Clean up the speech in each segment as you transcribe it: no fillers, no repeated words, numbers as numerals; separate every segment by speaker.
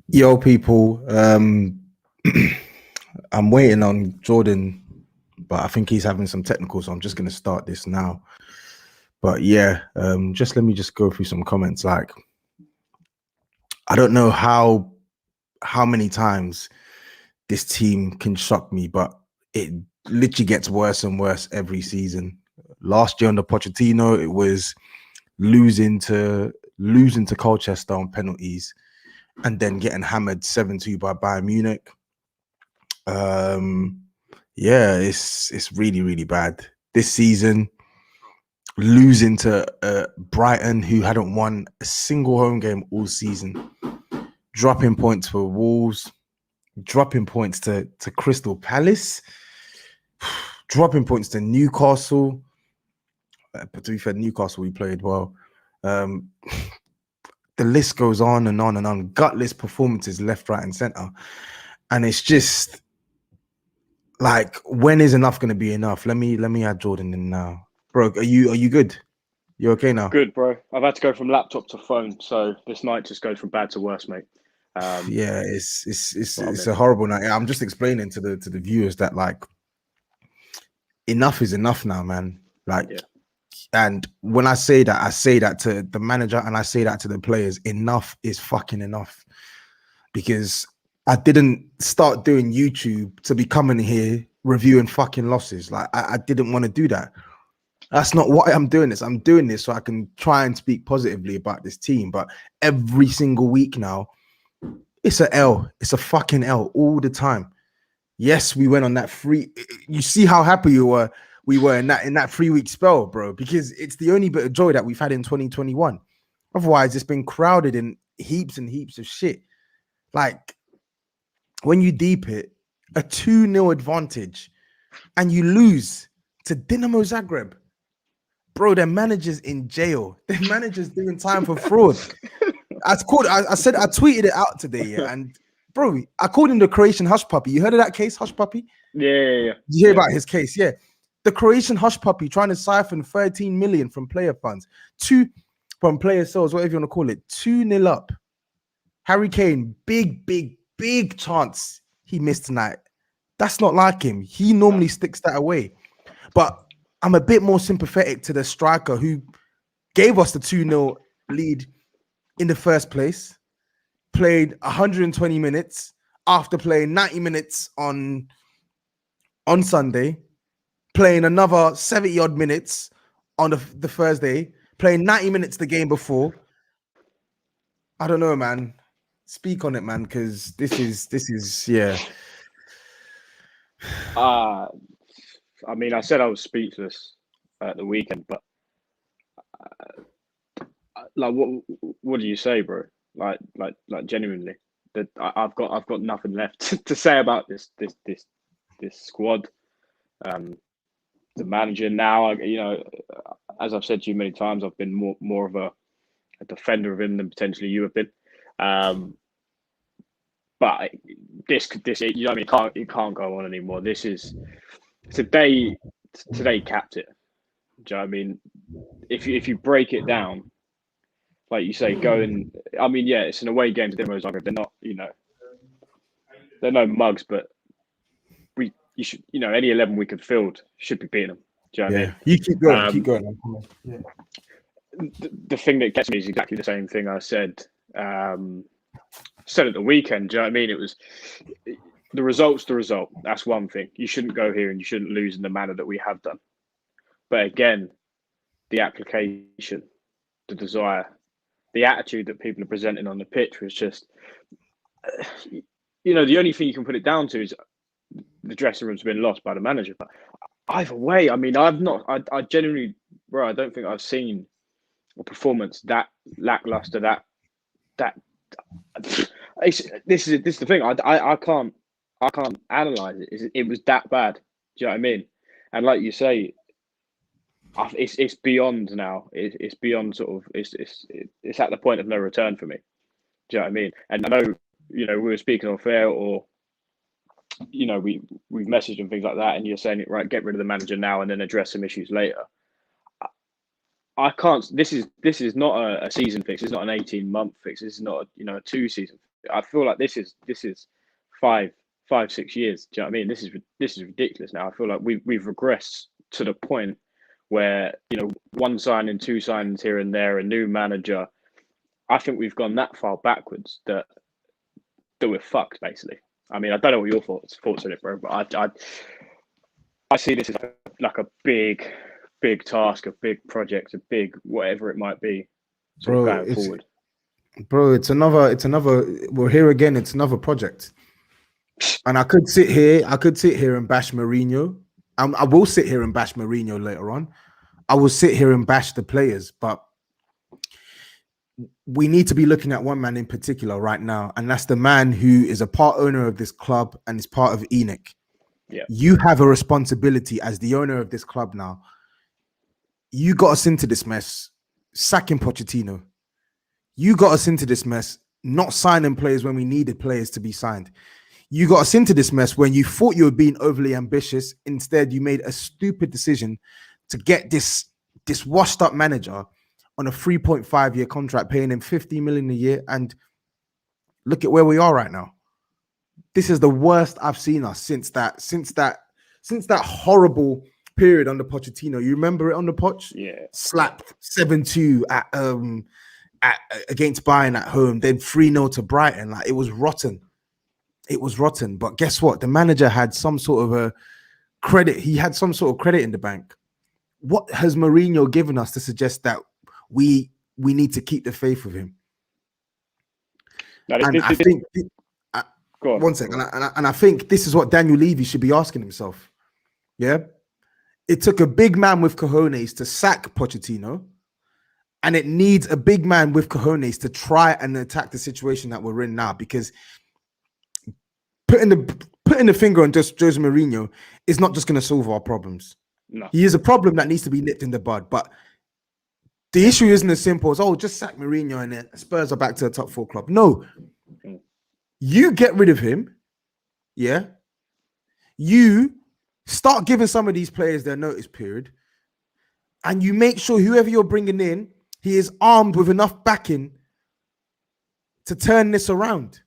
Speaker 1: Yo, people. I'm waiting on Jordan, but I think he's having some technical, so I'm just gonna start this now. But yeah, just let me just go through some comments. Like, I don't know how many times this team can shock me, but it literally gets worse and worse every season. Last year under Pochettino, it was losing to Colchester on penalties and then getting hammered 7-2 by Bayern Munich. Um, yeah, it's really really bad this season. Losing to Brighton, who hadn't won a single home game all season, dropping points for Wolves, dropping points to Crystal Palace, dropping points to Newcastle. But to be fair, Newcastle we played well. Um, the list goes on and on and on. Gutless performances left, right, and center, and it's just like, when is enough going to be enough? Let me add Jordan in now, bro. Are you good? You okay now?
Speaker 2: Good, bro. I've had to go from laptop to phone, so this night just goes from bad to worse, mate.
Speaker 1: Yeah, it's it's
Speaker 2: What I
Speaker 1: it's a
Speaker 2: mean.
Speaker 1: horrible night. I'm just explaining to the viewers that, like, enough is enough now, man. Like,
Speaker 2: Yeah.
Speaker 1: and when I say that to the manager and I say that to the players. Enough is fucking enough, because I didn't start doing YouTube to be coming here reviewing fucking losses. Like, I didn't want to do that. That's not why I'm doing this. I'm doing this so I can try and speak positively about this team. But every single week now, it's a L. It's a fucking L all the time. Yes, we went on that free. You see how happy we were in that 3 week spell, bro, because it's the only bit of joy that we've had in 2021. Otherwise, it's been crowded in heaps and heaps of shit. Like, when you deep it, a 2-0 advantage and you lose to Dinamo Zagreb. Bro, their manager's in jail. Their manager's doing time for fraud. I tweeted it out today, yeah. And bro, I called him the Croatian hush puppy. You heard of that case, hush puppy?
Speaker 2: Yeah.
Speaker 1: You hear about his case? Yeah. The Croatian hush puppy trying to siphon 13 million from player funds, from player sales, whatever you want to call it. 2-0 up. Harry Kane, big chance he missed tonight. That's not like him. He
Speaker 2: No.
Speaker 1: normally sticks that away. But I'm a bit more sympathetic to the striker who gave us the 2-0 lead in the first place, played 120 minutes after playing 90 minutes on Sunday, playing another 70 odd minutes on the Thursday, playing 90 minutes the game before. I don't know, man. Speak on it, man, because this is yeah.
Speaker 2: Uh I mean, I said I was speechless at the weekend, but like, what do you say, bro? Like, genuinely, that I've got nothing left to say about this squad. Um, the manager now, as I've said to you many times, I've been more of a defender of him than potentially you have been. Um, but this you know what I mean, it can't go on anymore. This is today today capped it. Do you know what I mean? If you break it down, like you say, going. I mean, yeah, it's an away game to Dinamo Zagreb. They're not, they're no mugs, but you should, any 11 we could field should be beating them. Do you know what I
Speaker 1: Yeah,
Speaker 2: mean?
Speaker 1: you keep going, keep going. Yeah.
Speaker 2: The thing that gets me is exactly the same thing I said at the weekend. Do you know what I mean? It was the result's the result. That's one thing. You shouldn't go here and you shouldn't lose in the manner that we have done. But again, the application, the desire, the attitude that people are presenting on the pitch was just, the only thing you can put it down to is the dressing room's been lost by the manager. But either way, I mean, I genuinely, bro, I don't think I've seen a performance that lackluster, that this is the thing. I can't analyze it. It was that bad. Do you know what I mean? And like you say, it's beyond now. It's beyond sort of. It's at the point of no return for me. Do you know what I mean? And I know, we were speaking off air, or we've messaged and things like that, and you're saying it right. Get rid of the manager now and then address some issues later. I can't. This is not a season fix. It's not an 18-month fix. This is not a 2-season I feel like this is 6 years. Do you know what I mean? This is ridiculous now. I feel like we've regressed to the point where, one signing, two signings here and there, a new manager. I think we've gone that far backwards that we're fucked, basically. I mean, I don't know what your thoughts on it, bro, but I see this as like a big task, a big project, a big whatever it might be, sort of going forward.
Speaker 1: Bro, it's another. We're here again. It's another project, and I could sit here and bash Mourinho. I will sit here and bash Mourinho later on. I will sit here and bash the players, but we need to be looking at one man in particular right now, and that's the man who is a part owner of this club and is part of Enoch.
Speaker 2: Yeah,
Speaker 1: you have a responsibility as the owner of this club now. You got us into this mess, sacking Pochettino. You got us into this mess, not signing players when we needed players to be signed. You got us into this mess when you thought you were being overly ambitious. Instead, you made a stupid decision to get this washed up manager on a 3.5-year contract, paying him 50 million a year. And look at where we are right now. This is the worst I've seen us since that horrible period under Pochettino. You remember it on the Poch?
Speaker 2: Yeah.
Speaker 1: Slapped 7-2 at against Bayern at home, then 3-0 to Brighton. Like, it was rotten. It was rotten. But guess what? The manager had some sort of a credit. He had some sort of credit in the bank. What has Mourinho given us to suggest that we need to keep the faith with him? I think one second, and I think this is what Daniel Levy should be asking himself. Yeah, it took a big man with cojones to sack Pochettino, and it needs a big man with cojones to try and attack the situation that we're in now. Because putting the finger on just Jose Mourinho is not just going to solve our problems.
Speaker 2: No,
Speaker 1: he is a problem that needs to be nipped in the bud. But the issue isn't as simple as, just sack Mourinho and then Spurs are back to a top 4 club. No. You get rid of him, yeah? You start giving some of these players their notice period, and you make sure whoever you're bringing in, he is armed with enough backing to turn this around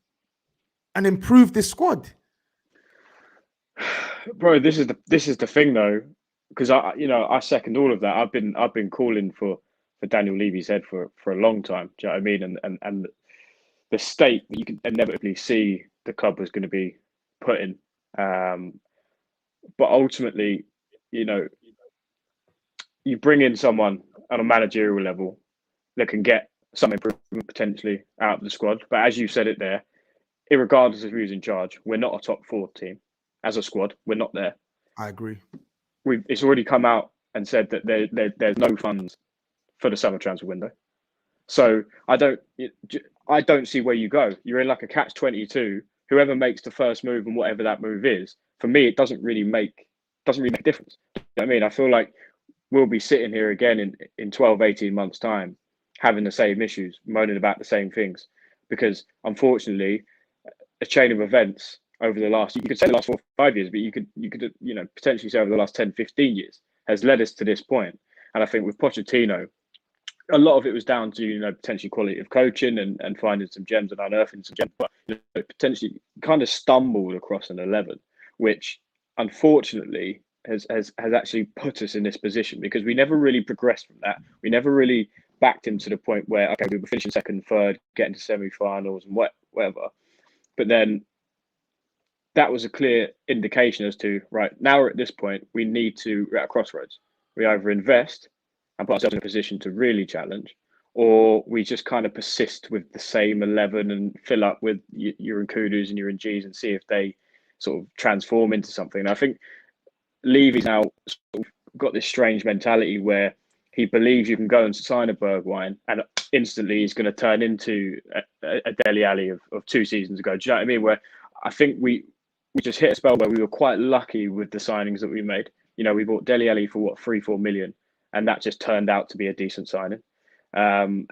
Speaker 1: and improve this squad.
Speaker 2: Bro, this is the thing though, because I second all of that. I've been calling for Daniel Levy's head for a long time. Do you know what I mean? And the state that you can inevitably see the club was going to be put in. But ultimately, you bring in someone on a managerial level that can get some improvement potentially out of the squad. But as you said it there, irregardless of who's in charge, we're not a top 4 team as a squad. We're not there.
Speaker 1: I agree.
Speaker 2: It's already come out and said that there's no funds for the summer transfer window. So I don't see where you go. You're in like a catch-22. Whoever makes the first move and whatever that move is, for me, it doesn't really make a difference. You know what I mean? I feel like we'll be sitting here again in 12, 18 months' time, having the same issues, moaning about the same things, because unfortunately, a chain of events over the last, you could say the last 4 or 5 years, but you could potentially say over the last 10, 15 years has led us to this point. And I think with Pochettino, a lot of it was down to, potentially quality of coaching and finding some gems and unearthing some gems, but potentially kind of stumbled across an 11, which unfortunately has actually put us in this position, because we never really progressed from that. We never really backed him to the point where, okay, we were finishing second, third, getting to semi-finals and whatever. But then that was a clear indication as to, right, now we're at this point, we're at a crossroads. We either invest and put ourselves in a position to really challenge, or we just kind of persist with the same 11 and fill up with your Nkudus and your Ng's and see if they sort of transform into something. And I think Levy's now sort of got this strange mentality where he believes you can go and sign a Bergwijn and instantly he's going to turn into a Dele Alli of 2 seasons ago. Do you know what I mean? Where I think we just hit a spell where we were quite lucky with the signings that we made. We bought Dele Alli for 3-4 million. And that just turned out to be a decent signing. And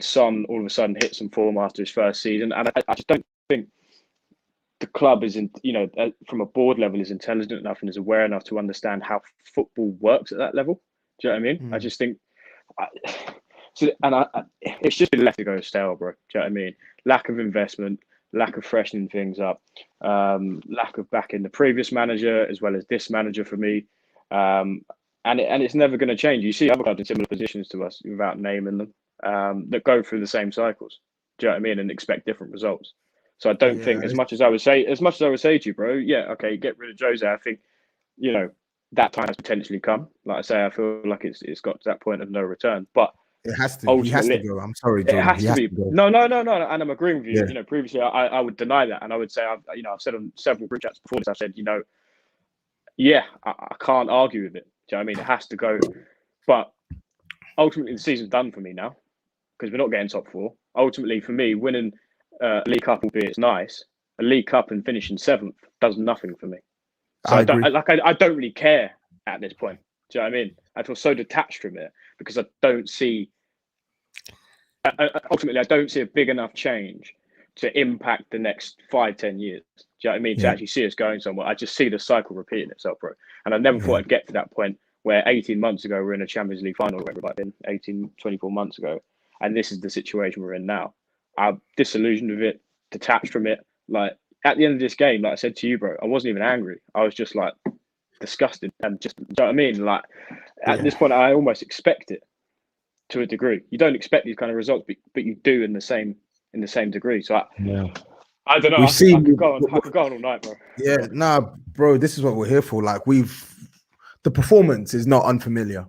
Speaker 2: Son all of a sudden hit some form after his first season. And I just don't think the club is, from a board level, is intelligent enough and is aware enough to understand how football works at that level. Do you know what I mean? I just think So, and it's just been left to go stale, bro. Do you know what I mean? Lack of investment, lack of freshening things up, lack of backing the previous manager as well as this manager for me. And it's never going to change. You see other guys in similar positions to us, without naming them, that go through the same cycles. Do you know what I mean? And expect different results. So I don't think, as much as I would say to you, bro, yeah, okay, get rid of Jose. I think, that time has potentially come. Like I say, I feel like it's got to that point of no return. But
Speaker 1: it has to.
Speaker 2: ultimately,
Speaker 1: He has to go. I'm sorry,
Speaker 2: it
Speaker 1: Jordan.
Speaker 2: has
Speaker 1: He
Speaker 2: to
Speaker 1: has
Speaker 2: be.
Speaker 1: to go.
Speaker 2: No, and I'm agreeing with you.
Speaker 1: Yeah.
Speaker 2: Previously I would deny that, and I would say I've said on several group chats before this. I've said, yeah, I can't argue with it. Do you know what I mean? It has to go. But ultimately, the season's done for me now because we're not getting top four. Ultimately, for me, winning a League Cup, albeit it's nice, a League Cup and finishing 7th does nothing for me. So I don't really care at this point. Do you know what I mean? I feel so detached from it because I don't see. Ultimately, I don't see a big enough change to impact the next 5-10 years. Do you know what I mean? To actually see us going somewhere. I just see the cycle repeating itself, bro. And I never thought I'd get to that point where 18 months ago we're in a Champions League final, or whatever it might have been, 24 months ago. And this is the situation we're in now. I'm disillusioned with it, detached from it. Like, at the end of this game, like I said to you, bro, I wasn't even angry. I was just like disgusted and just, do you know what I mean? Like, at this point, I almost expect it to a degree. You don't expect these kind of results, but you do in the same degree. So I don't know. I could go on all night, bro.
Speaker 1: Yeah, nah, bro. This is what we're here for. Like, the performance is not unfamiliar.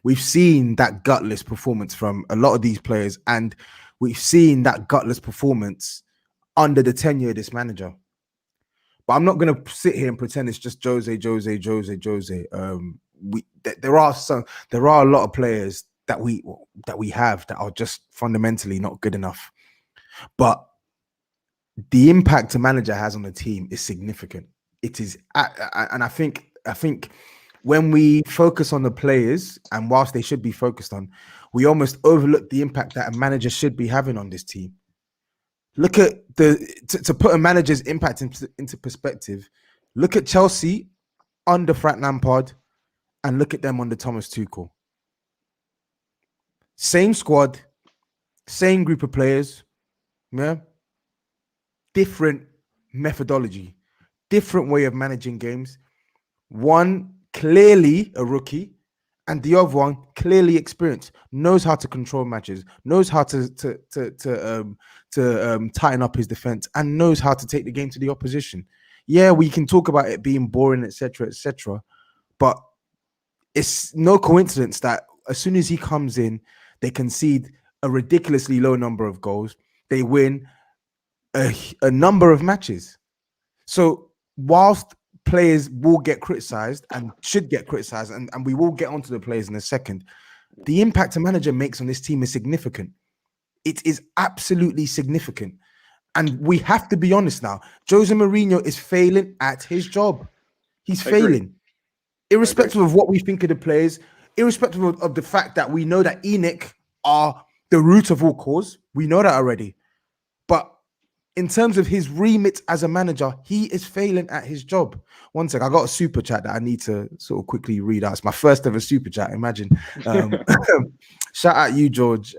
Speaker 1: We've seen that gutless performance from a lot of these players, and we've seen that gutless performance under the tenure of this manager. But I'm not gonna sit here and pretend it's just Jose. There are a lot of players that we have that are just fundamentally not good enough. But the impact a manager has on the team is significant. It is, and I think when we focus on the players, and whilst they should be focused on, we almost overlook the impact that a manager should be having on this team. Look at to put a manager's impact into perspective. Look at Chelsea under Frank Lampard, and look at them under Thomas Tuchel. Same squad, same group of players, yeah. Different methodology, different way of managing games. One clearly a rookie, and the other one clearly experienced, knows how to control matches, knows how to tighten up his defense, and knows how to take the game to the opposition. Yeah, we can talk about it being boring, etc., but it's no coincidence that as soon as he comes in, they concede a ridiculously low number of goals. They win a number of matches. So whilst players will get criticized and should get criticized, and we will get onto the players in a second, the impact a manager makes on this team is significant. It is absolutely significant. And we have to be honest now. Jose Mourinho is failing at his job. He's failing. Irrespective of what we think of the players, irrespective of the fact that we know that ENIC are the root of all cause. We know that already. But in terms of his remit as a manager, he is failing at his job. One sec, I got a super chat that I need to sort of quickly read out. It's my first ever super chat, imagine. Shout out you, George.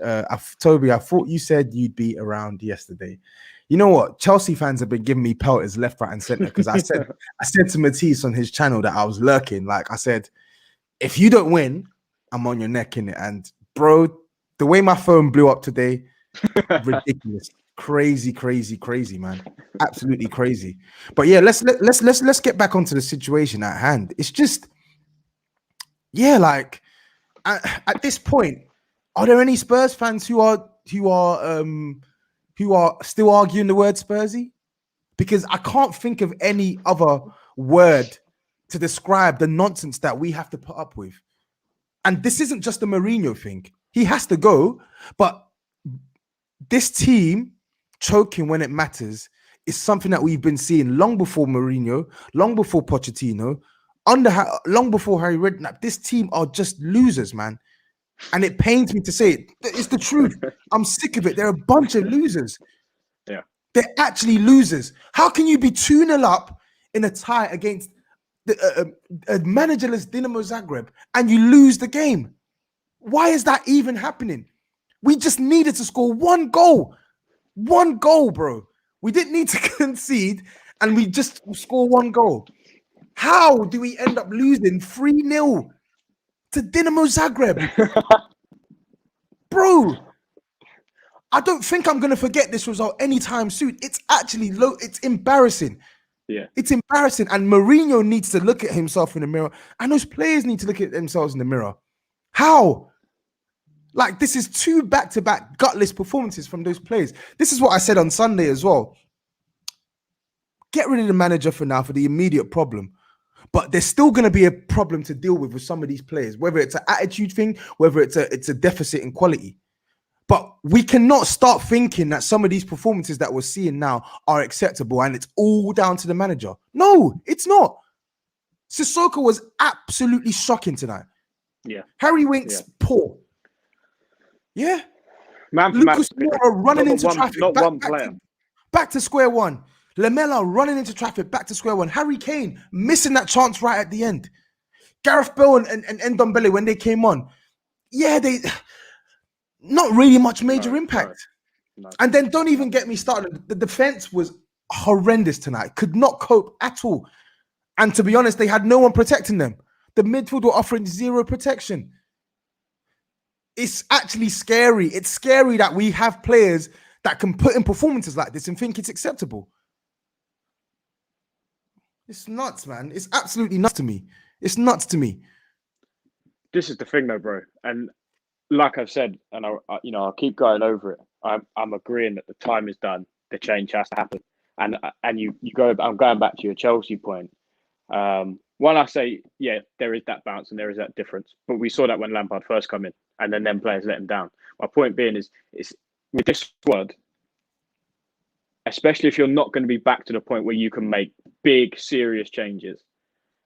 Speaker 1: Toby, I thought you said you'd be around yesterday. You know what? Chelsea fans have been giving me pelters left, right, and center because I said to Matisse on his channel that I was lurking. Like I said, if you don't win, I'm on your neck in it. And bro, the way my phone blew up today, ridiculous. Crazy, man. Absolutely crazy. But yeah, let's get back onto the situation at hand. It's just, yeah, like at this point, are there any Spurs fans who are still arguing the word Spursy? Because I can't think of any other word to describe the nonsense that we have to put up with. And this isn't just a Mourinho thing. He has to go, but this team choking when it matters is something that we've been seeing long before Mourinho, long before Pochettino, long before Harry Redknapp. This team are just losers, man. And it pains me to say it. It's the truth. I'm sick of it. They're a bunch of losers.
Speaker 2: Yeah.
Speaker 1: They're actually losers. How can you be 2-0 up in a tie against a managerless Dinamo Zagreb and you lose the game? Why is that even happening? We just needed to score one goal. One goal, bro. We didn't need to concede, and we just score one goal. How do we end up losing 3-0 to Dinamo Zagreb? Bro, I don't think I'm going to forget this result anytime soon. It's actually low. It's embarrassing.
Speaker 2: Yeah.
Speaker 1: It's embarrassing. And Mourinho needs to look at himself in the mirror. And those players need to look at themselves in the mirror. How? Like, this is 2 back-to-back gutless performances from those players. This is what I said on Sunday as well. Get rid of the manager for now for the immediate problem. But there's still going to be a problem to deal with some of these players, whether it's an attitude thing, whether it's a deficit in quality. But we cannot start thinking that some of these performances that we're seeing now are acceptable and it's all down to the manager. No, it's not. Sissoko was absolutely shocking tonight.
Speaker 2: Yeah.
Speaker 1: Harry Winks, poor. Yeah.
Speaker 2: Man for
Speaker 1: Lucas
Speaker 2: man,
Speaker 1: Moura running into traffic.
Speaker 2: Not one player.
Speaker 1: Back to square one. Lamela running into traffic, back to square one. Harry Kane missing that chance right at the end. Gareth Bale and Ndombele, when they came on, they not really much major impact. No. And then don't even get me started. The defense was horrendous tonight. Could not cope at all. And to be honest, they had no one protecting them. The midfield were offering zero protection. It's actually scary. It's scary that we have players that can put in performances like this and think it's acceptable. It's nuts, man. It's absolutely nuts to me. It's nuts to me.
Speaker 2: This is the thing, though, bro. And like I've said, and I'll keep going over it. I'm agreeing that the time is done. The change has to happen. And you go. I'm going back to your Chelsea point. When I say, there is that bounce and there is that difference, but we saw that when Lampard first come in, and then players let him down. My point being is with this squad, especially if you're not going to be back to the point where you can make big, serious changes,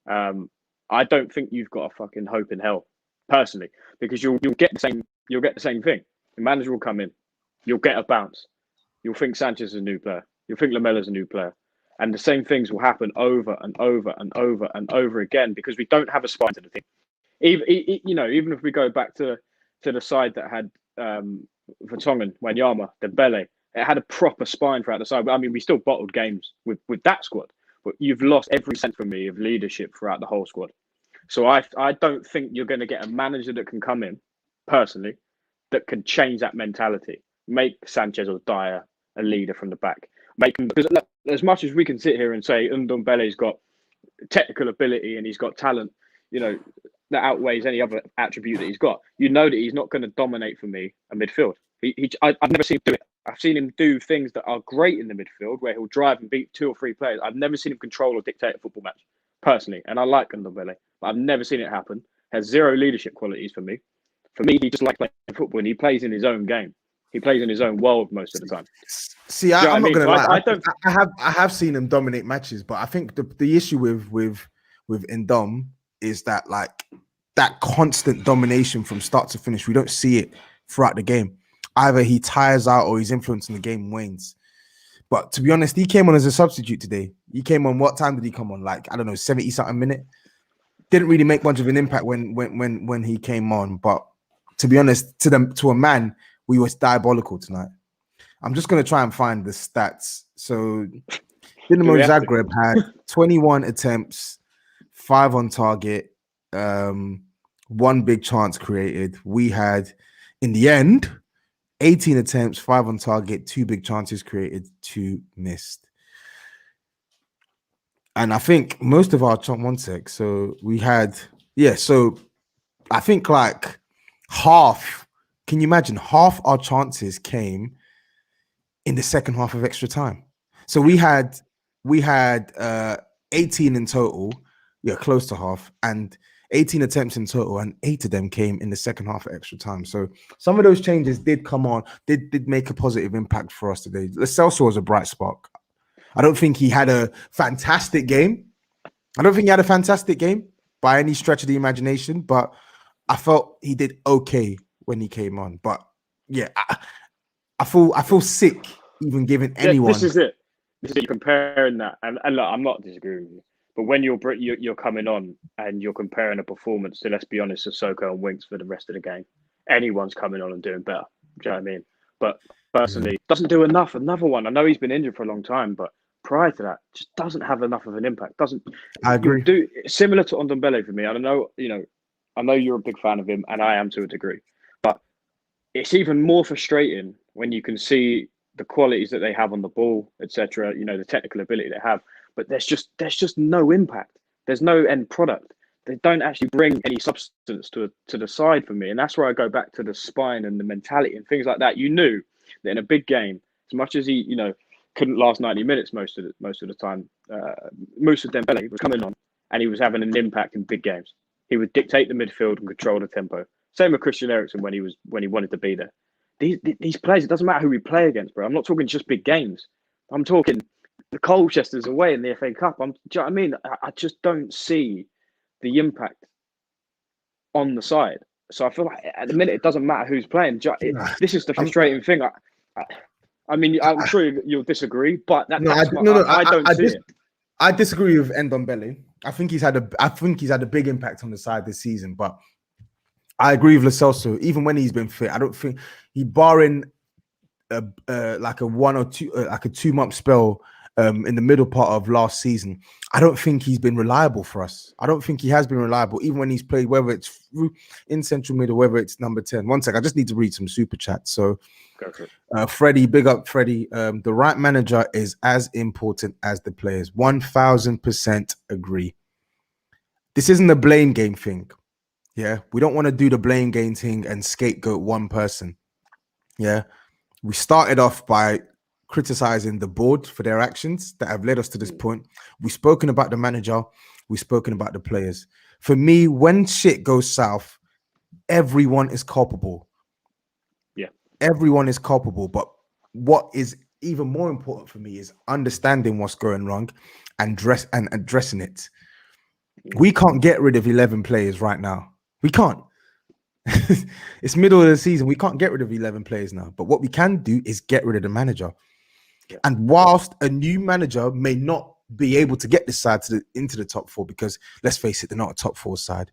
Speaker 2: I don't think you've got a fucking hope in hell, personally, because you'll get the same thing. The manager will come in, you'll get a bounce, you'll think Sanchez is a new player, you'll think Lamela's a new player, and the same things will happen over and over and over and over again because we don't have a spine to the team. Even if we go back to the side that had Vertonghen, Wanyama, Dembele, it had a proper spine throughout the side. I mean, we still bottled games with that squad, but you've lost every sense from me of leadership throughout the whole squad. So I don't think you're going to get a manager that can come in, personally, that can change that mentality, make Sanchez or Dyer a leader from the back. Because as much as we can sit here and say Ndombele's got technical ability and he's got talent, that outweighs any other attribute that he's got. You know that he's not going to dominate for me a midfield. I've never seen him do it. I've seen him do things that are great in the midfield where he'll drive and beat 2 or 3 players. I've never seen him control or dictate a football match, personally. And I like Ndombele, but I've never seen it happen. Has zero leadership qualities for me. For me, he just likes playing football and he plays in his own game. He plays in his own world most of the time.
Speaker 1: See, I'm not going to lie. I have seen him dominate matches, but I think the issue with Ndom is that that constant domination from start to finish, we don't see it throughout the game. Either he tires out or his influence in the game wanes. But to be honest, he came on as a substitute today. He came on, what time did he come on? 70-something minute. Didn't really make much of an impact when he came on. But to be honest, to a man, we was diabolical tonight. I'm just going to try and find the stats. So Dinamo Zagreb had 21 attempts, 5 on target, 1 big chance created. We had, in the end, 18 attempts, 5 on target, 2 big chances created, 2 missed. And I think most of our one sec. So we had, so I think half, can you imagine, half our chances came in the second half of extra time. So we had 18 in total, close to half, and 18 attempts in total, and 8 of them came in the second half of extra time. So some of those changes did come on, did make a positive impact for us today. Lo Celso was a bright spark. I don't think he had a fantastic game. By any stretch of the imagination, but I felt he did okay when he came on. But I feel sick even giving anyone.
Speaker 2: This is it. You're comparing that, and look, I'm not disagreeing with you. But when you're coming on and you're comparing a performance to, let's be honest, Sissoko and Winks for the rest of the game, anyone's coming on and doing better Do you know what I mean? But personally, doesn't do enough. Another one. I know he's been injured for a long time, but prior to that, just doesn't have enough of an impact. Doesn't.
Speaker 1: I agree.
Speaker 2: Do similar to Ndombele for me. I don't know. I know you're a big fan of him, and I am to a degree. But it's even more frustrating when you can see the qualities that they have on the ball, etc. The technical ability they have, but there's just no impact. There's no end product. They don't actually bring any substance to the side for me, and that's where I go back to the spine and the mentality and things like that. You knew that in a big game, as much as he couldn't last 90 minutes most of the time, Moussa Dembele was coming on and he was having an impact in big games. He would dictate the midfield and control the tempo. Same with Christian Eriksen when he wanted to be there. These players, it doesn't matter who we play against, bro. I'm not talking just big games. I'm talking the Colchester's away in the FA Cup. Do you know what I mean? I just don't see the impact on the side. So I feel like at the minute, it doesn't matter who's playing. This is the frustrating thing. I mean, I'm sure you'll disagree, but I don't see it.
Speaker 1: I disagree with Ndombele. I think he's had a big impact on the side this season, but I agree with Lo Celso. Even when he's been fit, I don't think barring like a 1 or 2 like a 2-month spell in the middle part of last season, I don't think he's been reliable for us. I don't think he has been reliable, even when he's played, whether it's in central middle, whether it's number 10. One sec, I just need to read some super chats. So, Freddie, big up Freddie. The right manager is as important as the players. 1000% agree. This isn't a blame game thing. Yeah, we don't want to do the blame game thing and scapegoat one person. Yeah, we started off by criticizing the board for their actions that have led us to this point. We've spoken about the manager. We've spoken about the players. For me, when shit goes south, everyone is culpable.
Speaker 2: Yeah,
Speaker 1: everyone is culpable. But what is even more important for me is understanding what's going wrong and addressing it. We can't get rid of 11 players right now. We can't. It's middle of the season. We can't get rid of 11 players now. But what we can do is get rid of the manager. Yeah. And whilst a new manager may not be able to get this side into the top 4, because let's face it, they're not a top 4 side.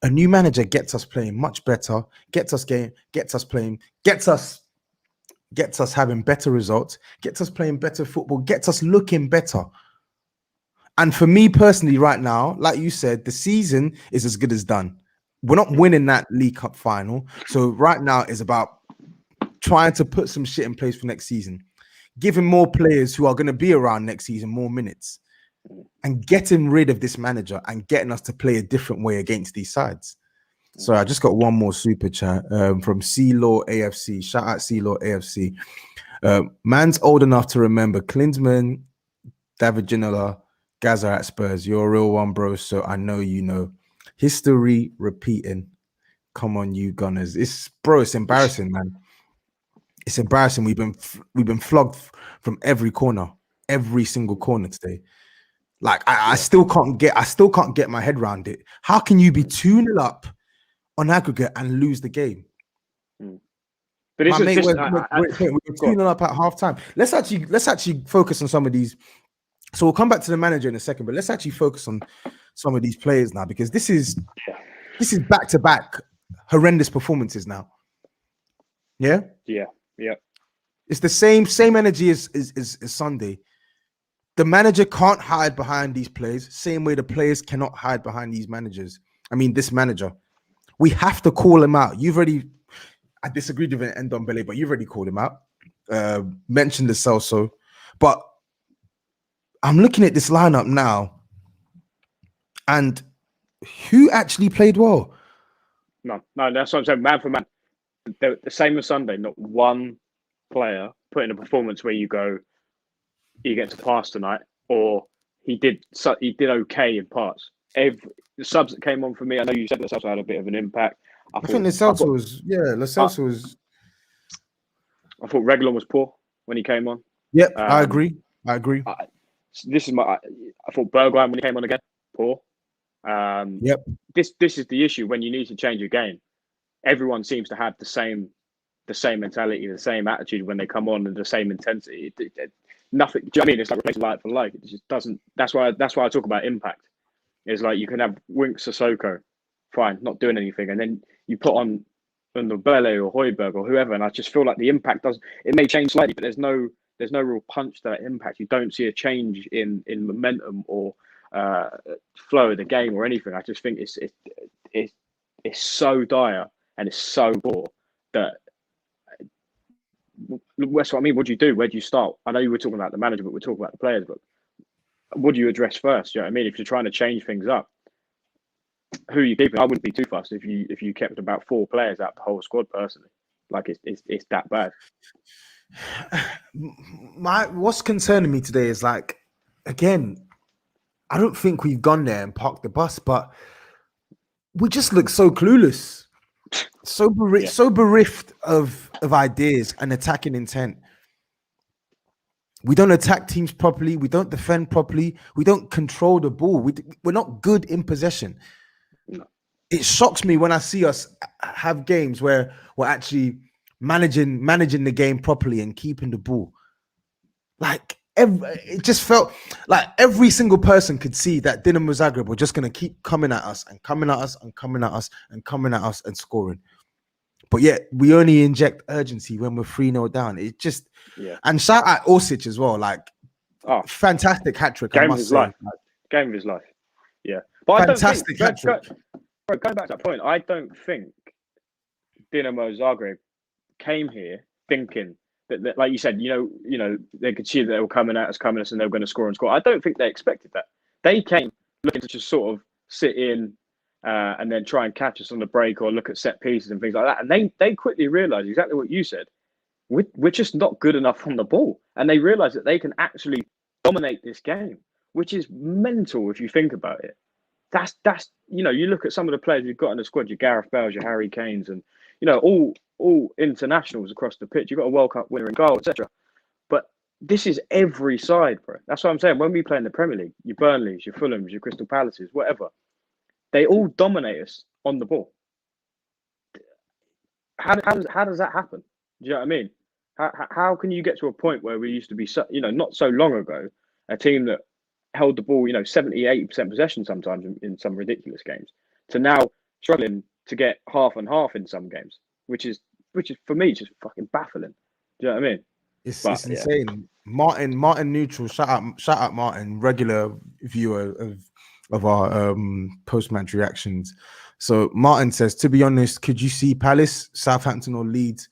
Speaker 1: A new manager gets us playing much better, gets us playing, gets us having better results, gets us playing better football, gets us looking better. And for me personally, right now, like you said, the season is as good as done. We're not winning that League Cup final. So right now is about trying to put some shit in place for next season, giving more players who are going to be around next season more minutes, and getting rid of this manager and getting us to play a different way against these sides. So I just got one more super chat from C-Law AFC. Shout out C-Law AFC. Man's old enough to remember Klinsmann, David Ginola, Gaza at Spurs. You're a real one, bro. So I know you know. History repeating. Come on, you Gunners. It's embarrassing, man. It's embarrassing. We've been flogged from every corner, every single corner today. Like I still can't get my head around it. How can you be 2-0 up on aggregate and lose the game?
Speaker 2: But it's
Speaker 1: we're 2-0 up at halftime. Let's actually focus on some of these. So we'll come back to the manager in a second, but let's actually focus on some of these players now, because this is back-to-back horrendous performances now. Yeah. It's the same energy as Sunday. The manager can't hide behind these players, same way the players cannot hide behind these managers. I mean, this manager. We have to call him out. I disagreed with Ndombele, but you've already called him out. Mentioned the Celso, but I'm looking at this lineup now, and who actually played well?
Speaker 2: No, that's what I'm saying. Man for man, the same as Sunday. Not one player put in a performance where you go, he gets a pass tonight, or he did okay in parts. The subs that came on for me, I know you said that Celso had a bit of an impact. I
Speaker 1: think Lo Celso was.
Speaker 2: I thought Reguilon was poor when he came on.
Speaker 1: Yep, I agree. I
Speaker 2: thought Bergwijn when he came on again, poor.
Speaker 1: Yep.
Speaker 2: This is the issue when you need to change a game. Everyone seems to have the same mentality, the same attitude when they come on, and the same intensity. Nothing. Do you know what I mean? It's like replacing like for like. It just doesn't. That's why I talk about impact. It's like you can have Winks Sissoko, fine, not doing anything, and then you put on Nobele or Højbjerg or whoever, and I just feel like the impact it may change slightly, but there's no real punch to that impact. You don't see a change in momentum or flow of the game or anything. I just think it's so dire and it's so poor that that's what I mean. What do you do? Where do you start? I know you were talking about the manager, but we're talking about the players. But what do you address first? You know what I mean? If you're trying to change things up, who are you keeping? I wouldn't be too fussed if you kept about 4 players out the whole squad. Personally, like it's that bad.
Speaker 1: What's concerning me today is, like, again, I don't think we've gone there and parked the bus, but we just look so clueless, so bereft of ideas and attacking intent. We don't attack teams properly. We don't defend properly. We don't control the ball. We're not good in possession.
Speaker 2: No.
Speaker 1: It shocks me when I see us have games where we're actually managing the game properly and keeping the ball. Like, it just felt like every single person could see that Dinamo Zagreb were just going to keep coming at us and coming at us and coming at us and coming at us and scoring. But yet we only inject urgency when we're 3-0 down. It just, and shout out Orsic as well. Like, fantastic hat trick.
Speaker 2: Game of his life. Game of his life. Yeah. But
Speaker 1: fantastic hat trick.
Speaker 2: Going back to that point, I don't think Dinamo Zagreb came here thinking that, like you said, you know, they could see that they were coming at us, and they were going to score and score. I don't think they expected that. They came looking to just sort of sit in and then try and catch us on the break or look at set pieces and things like that. And they quickly realised exactly what you said. We're just not good enough on the ball. And they realised that they can actually dominate this game, which is mental if you think about it. That's you know, you look at some of the players we've got in the squad, your Gareth Bales, your Harry Kanes, and, you know, all internationals across the pitch. You've got a World Cup winner in goal, etc. But this is every side, bro. That's what I'm saying. When we play in the Premier League, your Burnleys, your Fulhams, your Crystal Palaces, whatever, they all dominate us on the ball. How does that happen? Do you know what I mean? How can you get to a point where we used to be, you know, not so long ago, a team that held the ball, you know, 70, 80% possession sometimes in some ridiculous games, to now struggling to get half and half in some games, which is for me just fucking baffling. Do you know what I mean?
Speaker 1: It's insane. Yeah. Martin Neutral, shout out Martin, regular viewer of our post-match reactions. So Martin says, to be honest, could you see Palace, Southampton or Leeds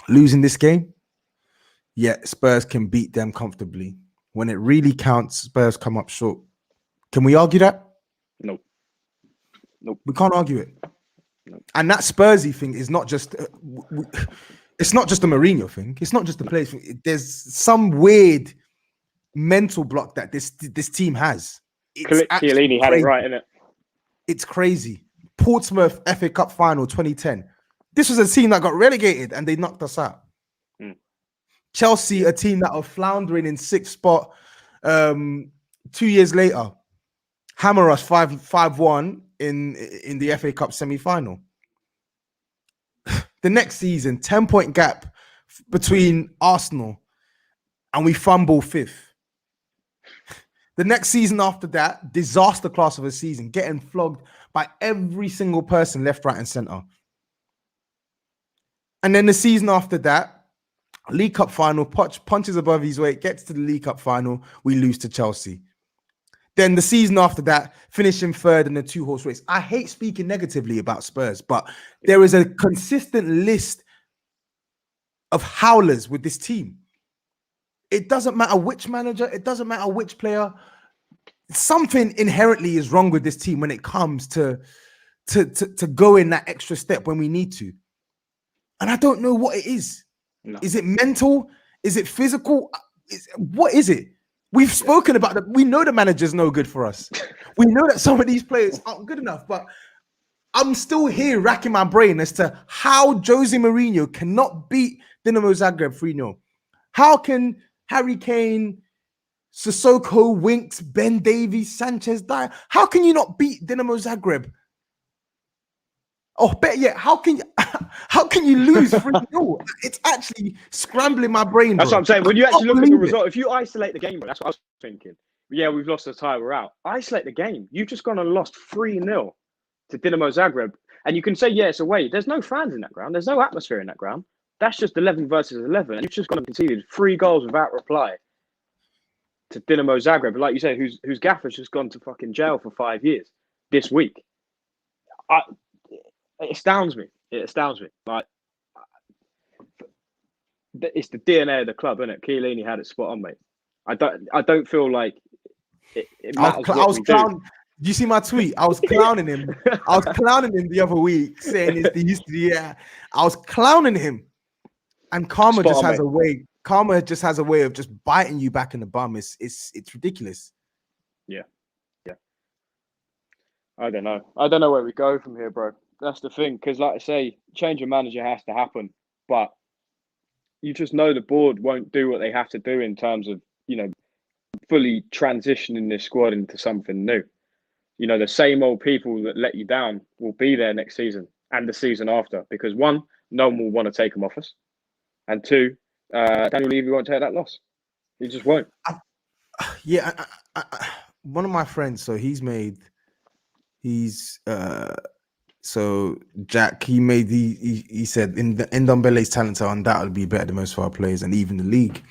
Speaker 1: losing this game? Yeah, Spurs can beat them comfortably. When it really counts, Spurs come up short. Can we argue that?
Speaker 2: No. Nope.
Speaker 1: We can't argue it.
Speaker 2: Nope.
Speaker 1: And that Spursy thing is not just it's not just a Mourinho thing. It's not just the players thing. There's some weird mental block that this team has.
Speaker 2: Chiellini had it right, innit?
Speaker 1: It's crazy. Portsmouth FA Cup final 2010. This was a team that got relegated and they knocked us out. Chelsea, a team that are floundering in 6th spot 2 years later, hammer us 5-1 in the FA Cup semi-final. The next season, 10-point gap between Arsenal and we fumble 5th. The next season after that, disaster class of a season, getting flogged by every single person left, right and centre. And then the season after that, League Cup final, punches above his weight, gets to the League Cup final, we lose to Chelsea. Then the season after that, finishing 3rd in the 2-horse race. I hate speaking negatively about Spurs, but there is a consistent list of howlers with this team. It doesn't matter which manager, it doesn't matter which player. Something inherently is wrong with this team when it comes to go in that extra step when we need to. And I don't know what it is. No. Is it mental? Is it physical? What is it? We've spoken about that. We know the manager's no good for us. We know that some of these players aren't good enough, but I'm still here racking my brain as to how Jose Mourinho cannot beat Dinamo Zagreb 3-0. How can Harry Kane, Sissoko, Winks, Ben Davies, Sanchez, Dyer, how can you not beat Dinamo Zagreb? Oh, better yet, how can you lose 3-0? It's actually scrambling my brain.
Speaker 2: That's what I'm saying. When you actually look at the result, if you isolate the game, bro, that's what I was thinking. Yeah, we've lost the tie, we're out. Isolate the game. You've just gone and lost 3-0 to Dinamo Zagreb. And you can say, yeah, it's away. There's no fans in that ground. There's no atmosphere in that ground. That's just 11 versus 11. And you've just gone and conceded 3 goals without reply to Dinamo Zagreb. Like you say, whose gaffer's just gone to fucking jail for 5 years this week. It astounds me. It astounds me. Like, it's the DNA of the club, isn't it? Chiellini had it spot on, mate. I don't feel like it matters
Speaker 1: I was clowning. Do you see my tweet? I was clowning him. I was clowning him the other week, saying it's the history. Yeah, I was clowning him, and karma just has a way. Karma just has a way of just biting you back in the bum. It's ridiculous.
Speaker 2: Yeah. I don't know where we go from here, bro. That's the thing, because like I say, change of manager has to happen, but you just know the board won't do what they have to do in terms of, fully transitioning this squad into something new. The same old people that let you down will be there next season and the season after, because 1, no one will want to take them off us, and 2, Daniel Levy won't take that loss. He just won't.
Speaker 1: One of my friends, so Jack, he said Ndombele's talents are undoubtedly better than most of our players and even the league.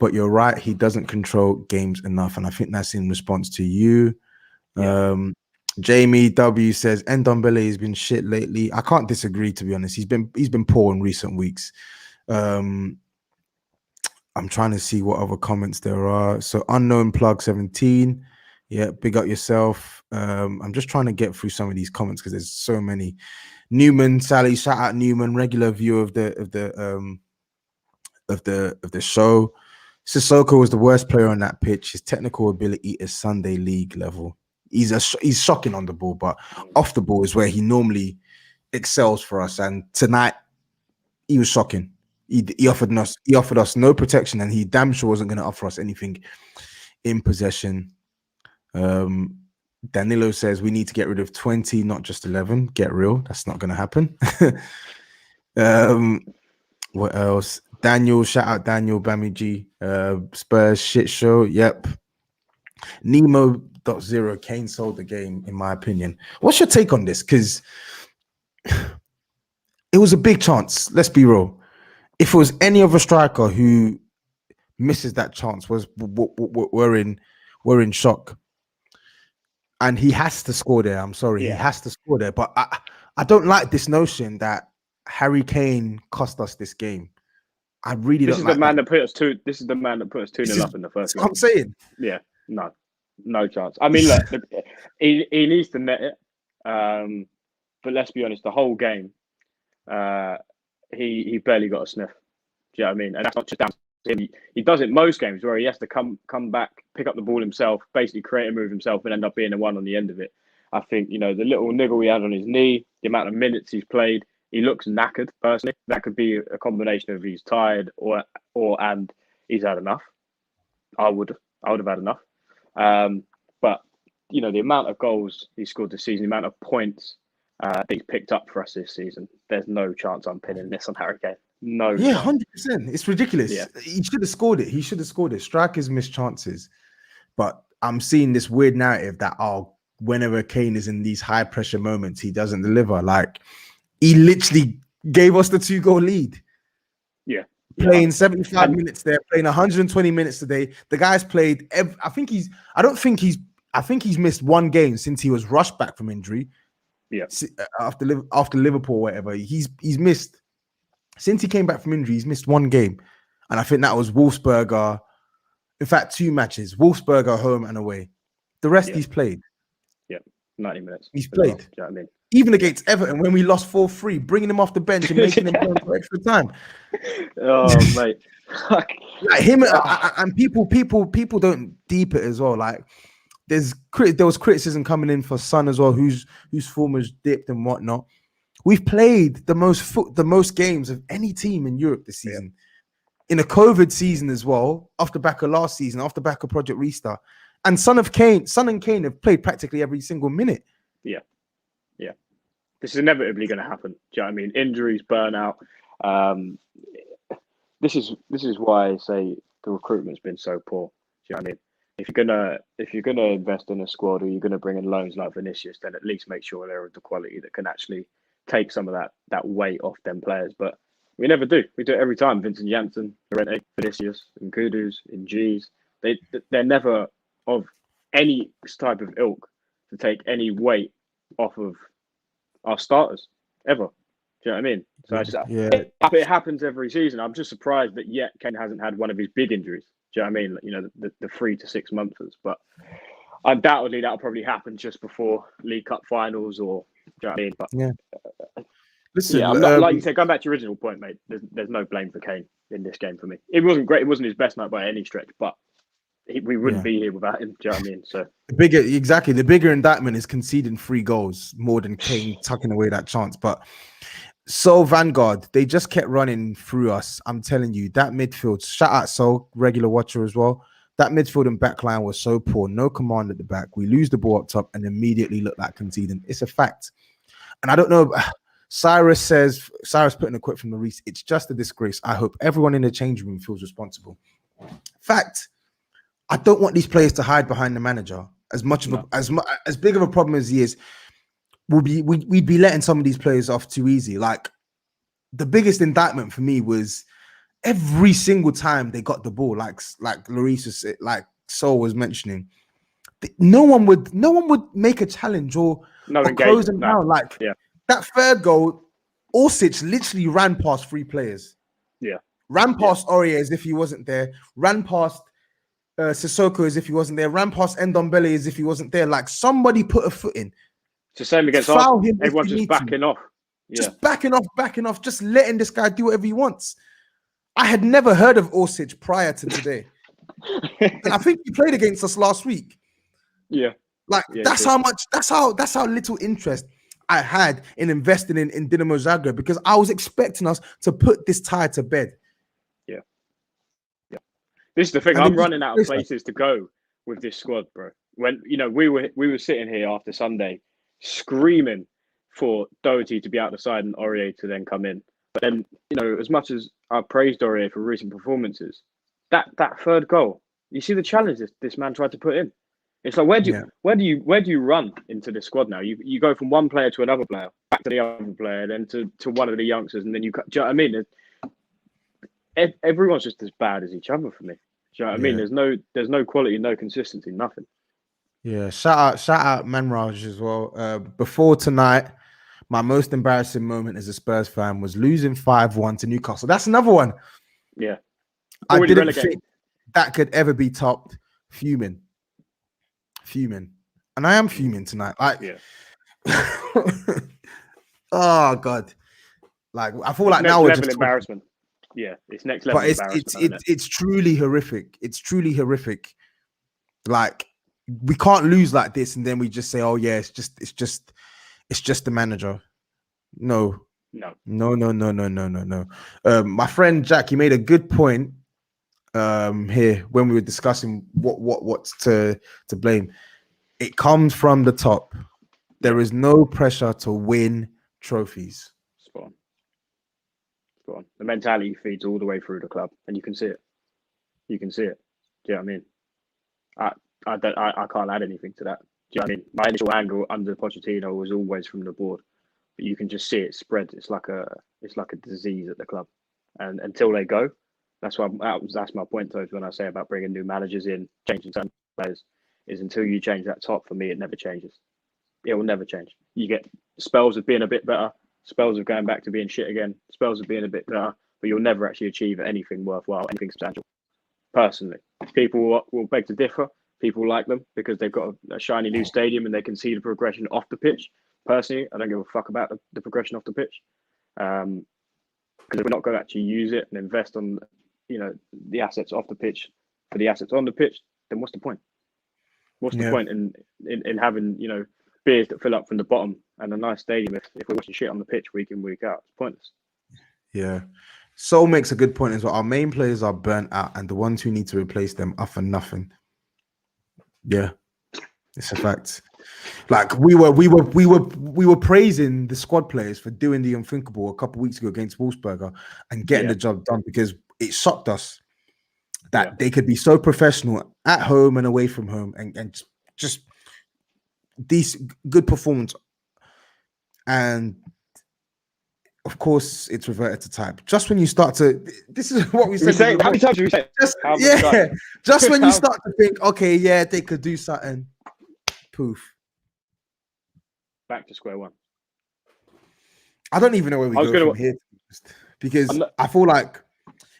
Speaker 1: But you're right, he doesn't control games enough, and I think that's in response to you. Yeah. Jamie W says Ndombele has been shit lately. I can't disagree, to be honest. He's been poor in recent weeks. I'm trying to see what other comments there are. So unknown plug 17. Yeah, big up yourself. I'm just trying to get through some of these comments because there's so many. Newman, Sally, shout out Newman, regular viewer of the show. Sissoko was the worst player on that pitch. His technical ability is Sunday league level. He's shocking on the ball, but off the ball is where he normally excels for us. And tonight, he was shocking. He offered us no protection, and he damn sure wasn't going to offer us anything in possession. Danilo says we need to get rid of 20, not just 11. Get real. That's not going to happen. What else? Daniel, shout out Daniel Bamiji. Spurs shit show. Yep. Nemo.0 Kane sold the game, in my opinion. What's your take on this? Because it was a big chance. Let's be real. If it was any other striker who misses that chance, we're in shock. And he has to score there. I'm sorry, He has to score there. But I don't like this notion that Harry Kane cost us this game. I really don't. This is the man that put us
Speaker 2: 2-0 up in the first game.
Speaker 1: I'm saying.
Speaker 2: Yeah, no chance. I mean, look, he needs to net it. But let's be honest, the whole game, he barely got a sniff. Do you know what I mean? And that's not just down to him. He does it most games where he has to come back, pick up the ball himself, basically create a move himself, and end up being the one on the end of it. I think, the little niggle he had on his knee, the amount of minutes he's played, he looks knackered, personally. That could be a combination of he's tired and he's had enough. I would have had enough. But, the amount of goals he scored this season, the amount of points that he's picked up for us this season, there's no chance I'm pinning this on Harry Kane. No.
Speaker 1: Yeah, 100%. It's ridiculous. Yeah. He should have scored it. Strikers miss chances. But I'm seeing this weird narrative that, whenever Kane is in these high pressure moments, he doesn't deliver. Like, he literally gave us the 2-goal lead.
Speaker 2: Yeah.
Speaker 1: Playing 75 minutes there, playing 120 minutes today. The guy's played. I think he's missed one game since he was rushed back from injury.
Speaker 2: Yeah.
Speaker 1: After Liverpool, or whatever. He's missed. Since he came back from injury, he's missed one game. And I think that was Wolfsberger. In fact, 2 matches. Wolfsberger home and away. The rest he's played.
Speaker 2: Yeah, 90 minutes.
Speaker 1: He's played.
Speaker 2: Well, do you know what I mean?
Speaker 1: Even against Everton, when we lost 4-3, bringing him off the bench and making him play for extra time.
Speaker 2: Oh, mate.
Speaker 1: Like him and people don't deep it as well. Like there was criticism coming in for Son as well, whose form has dipped and whatnot. We've played the most games of any team in Europe this season. In a COVID season as well, off the back of last season, off the back of Project Restart. And Son and Kane have played practically every single minute.
Speaker 2: Yeah. This is inevitably going to happen. Do you know what I mean? Injuries, burnout. This is why I say the recruitment's been so poor. Do you know what I mean? If you're gonna invest in a squad or you're gonna bring in loans like Vinicius, then at least make sure they're of the quality that can actually take some of that weight off them players. But we never do. We do it every time. Vincent Janssen, Llorente, Vinicius, and Kudus, and G's. They're never of any type of ilk to take any weight off of our starters ever. Do you know what I mean? So it happens every season. I'm just surprised that yet Kane hasn't had one of his big injuries. Do you know what I mean? You know, the 3 to 6 months. But undoubtedly that'll probably happen just before League Cup finals, or do you know what I mean? But
Speaker 1: listen,
Speaker 2: I'm not, like you said, going back to your original point, mate. There's no blame for Kane in this game for me. It wasn't great. It wasn't his best night by any stretch, but we wouldn't be here without him. Do you know what I mean? So
Speaker 1: the bigger indictment is conceding 3 goals more than Kane tucking away that chance. But so Vanguard, they just kept running through us. I'm telling you, that midfield, shout out So, regular watcher as well. That midfield and back line was so poor. No command at the back. We lose the ball up top and immediately look like conceding. It's a fact. And I don't know. Cyrus putting a quote from Maurice, it's just a disgrace. I hope everyone in the changing room feels responsible. Fact. I don't want these players to hide behind the manager as much of as big of a problem as he is. We'd be letting some of these players off too easy. Like, the biggest indictment for me was every single time they got the ball, like Lloris was, like Sol was mentioning, no one would make a challenge or close them down. Like that third goal, Orsic literally ran past 3 players. Yeah, ran past Aurier as if he wasn't there. Ran past Sissoko as if he wasn't there. Ran past Ndombele as if he wasn't there. Like, somebody put a foot in.
Speaker 2: It's the same against Arsenal. Everyone's just backing off.
Speaker 1: Just backing off, just letting this guy do whatever he wants. I had never heard of Orsic prior to today. And I think he played against us last week.
Speaker 2: Yeah.
Speaker 1: Like, that's how little interest I had in investing in Dinamo Zagreb, because I was expecting us to put this tie to bed. Yeah.
Speaker 2: Yeah. This is the thing. I'm running out of places to go with this squad, bro. When, you know, we were sitting here after Sunday screaming for Doherty to be out the side and Aurier to then come in. But then, you know, as much as I praised Aurier for recent performances, that third goal, you see the challenge this man tried to put in. It's like, where do you run into this squad now? You go from one player to another player, back to the other player, then to one of the youngsters, and then do you know what I mean? Everyone's just as bad as each other for me. Do you know what I mean? There's no quality, no consistency, nothing.
Speaker 1: Yeah, shout out Manraj as well. Before tonight, my most embarrassing moment as a Spurs fan was losing 5-1 to Newcastle. That's another one.
Speaker 2: Yeah.
Speaker 1: I didn't think that could ever be topped. Fuming. And I am fuming tonight. Like, oh God. Like, I feel like now we're just
Speaker 2: embarrassment. Yeah, it's next level embarrassment.
Speaker 1: It's truly horrific. It's truly horrific. Like, we can't lose like this and then we just say, oh yeah, it's just the manager. No. My friend Jack, he made a good point here when we were discussing what's to blame. It comes from the top. There is no pressure to win trophies.
Speaker 2: Spot on. The mentality feeds all the way through the club, and you can see it. Do you know what I mean? I can't add anything to that. Do you know what I mean? My initial angle under Pochettino was always from the board, but you can just see it spread. It's like a disease at the club, and until they go, that's my point, Tobs, when I say about bringing new managers in, changing some players, is until you change that top, for me, it never changes. It will never change. You get spells of being a bit better, spells of going back to being shit again, spells of being a bit better, but you'll never actually achieve anything worthwhile, anything substantial. Personally, people will beg to differ. People like them because they've got a shiny new stadium and they can see the progression off the pitch. Personally, I don't give a fuck about the progression off the pitch. Because if we're not going to actually use it and invest on, you know, the assets off the pitch for the assets on the pitch, then what's the point? What's the point in having, you know, beers that fill up from the bottom and a nice stadium if we're watching shit on the pitch week in, week out? It's pointless.
Speaker 1: Yeah. Sol makes a good point as well. Our main players are burnt out and the ones who need to replace them are for nothing. Yeah, it's a fact. Like, we were praising the squad players for doing the unthinkable a couple of weeks ago against Wolfsberger and getting the job done, because it shocked us that they could be so professional at home and away from home and just these good performance. And of course, it's reverted to type. Just when you start to, this is what we said.
Speaker 2: How many times do we say?
Speaker 1: Just,
Speaker 2: How many
Speaker 1: yeah,
Speaker 2: times?
Speaker 1: just when you start to think, okay, yeah, they could do something. Poof.
Speaker 2: Back to square one.
Speaker 1: I don't even know where we go from here, because I feel like,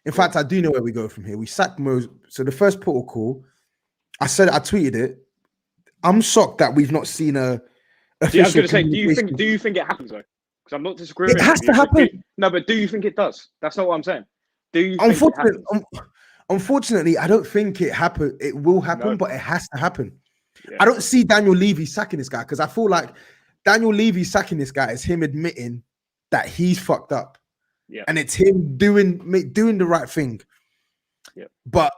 Speaker 1: in fact, I do know where we go from here. We sacked Mo. So the first protocol, I tweeted it. I'm shocked that we've not seen a.
Speaker 2: I was going to say, do you think it happens though? Because I'm not disagreeing.
Speaker 1: It has to happen.
Speaker 2: No, but do you think it does? That's not what I'm saying. Do you?
Speaker 1: Unfortunately, I don't think it happen. It will happen, but it has to happen.
Speaker 2: Yeah.
Speaker 1: I don't see Daniel Levy sacking this guy, because I feel like Daniel Levy sacking this guy is him admitting that he's fucked up.
Speaker 2: Yeah.
Speaker 1: And it's him doing the right thing.
Speaker 2: Yeah.
Speaker 1: But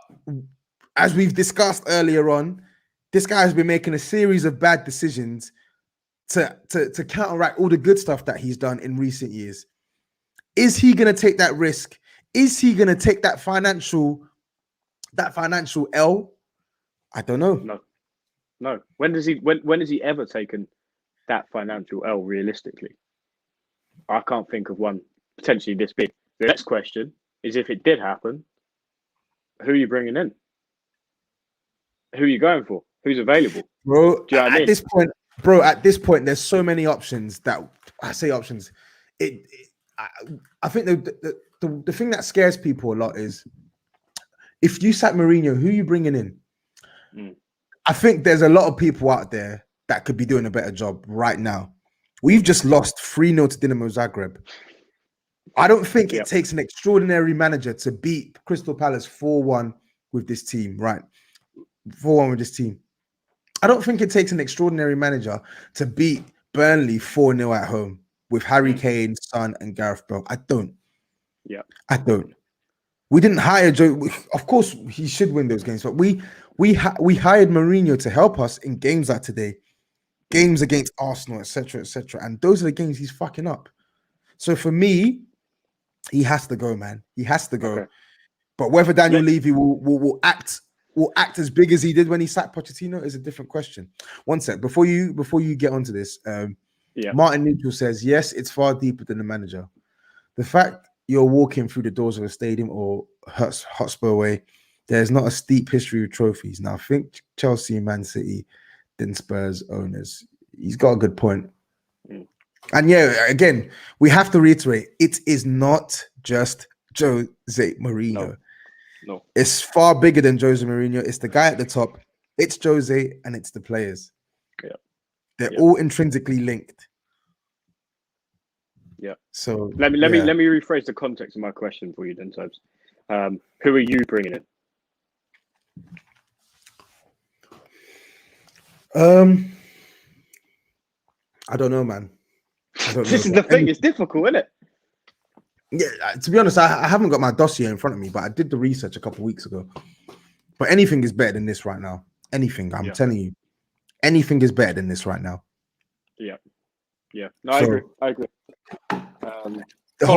Speaker 1: as we've discussed earlier on, this guy has been making a series of bad decisions to counteract all the good stuff that he's done in recent years. Is he going to take that risk? Is he going to take that financial L? I don't know.
Speaker 2: No. When has he ever taken that financial L realistically? I can't think of one potentially this big. The next question is, if it did happen, who are you bringing in? Who are you going for? Who's available?
Speaker 1: Bro, at this point, there's so many options that I say options. I think the thing that scares people a lot is, if you sack Mourinho, who are you bringing in? I think there's a lot of people out there that could be doing a better job right now. We've just lost 3-0 to Dinamo Zagreb. I don't think it takes an extraordinary manager to beat Crystal Palace 4-1 with this team, right? 4-1 with this team. I don't think it takes an extraordinary manager to beat Burnley 4-0 at home with Harry Kane, Son, and Gareth Bale. I don't.
Speaker 2: Yeah.
Speaker 1: I don't. We didn't hire Joe. Of course, he should win those games, but we hired Mourinho to help us in games like today, games against Arsenal, etc., etc. And those are the games he's fucking up. So for me, he has to go, man. He has to go. Okay. But whether Daniel Levy will act as big as he did when he sacked Pochettino is a different question. One sec, before you get onto this, Martin Neutral says, yes, it's far deeper than the manager. The fact you're walking through the doors of a stadium or Hotspur away, there's not a steep history of trophies. Now, think Chelsea, Man City, then Spurs owners. He's got a good point. And yeah, again, we have to reiterate, it is not just Jose Mourinho.
Speaker 2: No.
Speaker 1: It's far bigger than Jose Mourinho. It's the guy at the top. It's Jose and it's the players.
Speaker 2: Yeah.
Speaker 1: They're all intrinsically linked.
Speaker 2: Yeah.
Speaker 1: So
Speaker 2: let me rephrase the context of my question for you then, Tobs. Who are you bringing in?
Speaker 1: I don't know, man.
Speaker 2: This is the thing. It's difficult, isn't it?
Speaker 1: Yeah, to be honest, I haven't got my dossier in front of me, but I did the research a couple of weeks ago. But anything is better than this right now. Anything, I'm telling you. Anything is better than this right now.
Speaker 2: Yeah. Yeah. No, I agree.
Speaker 1: The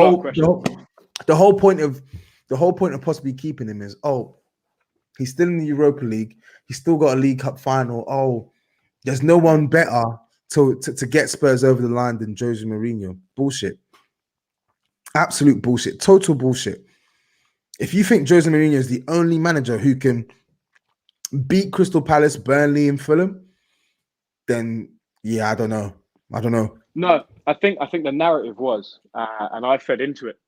Speaker 1: whole point of possibly keeping him is, he's still in the Europa League. He's still got a League Cup final. There's no one better to get Spurs over the line than Jose Mourinho. Bullshit. Absolute bullshit. Total bullshit. If you think Jose Mourinho is the only manager who can beat Crystal Palace, Burnley, and Fulham, then I don't know.
Speaker 2: No, I think the narrative was, and I fed into it,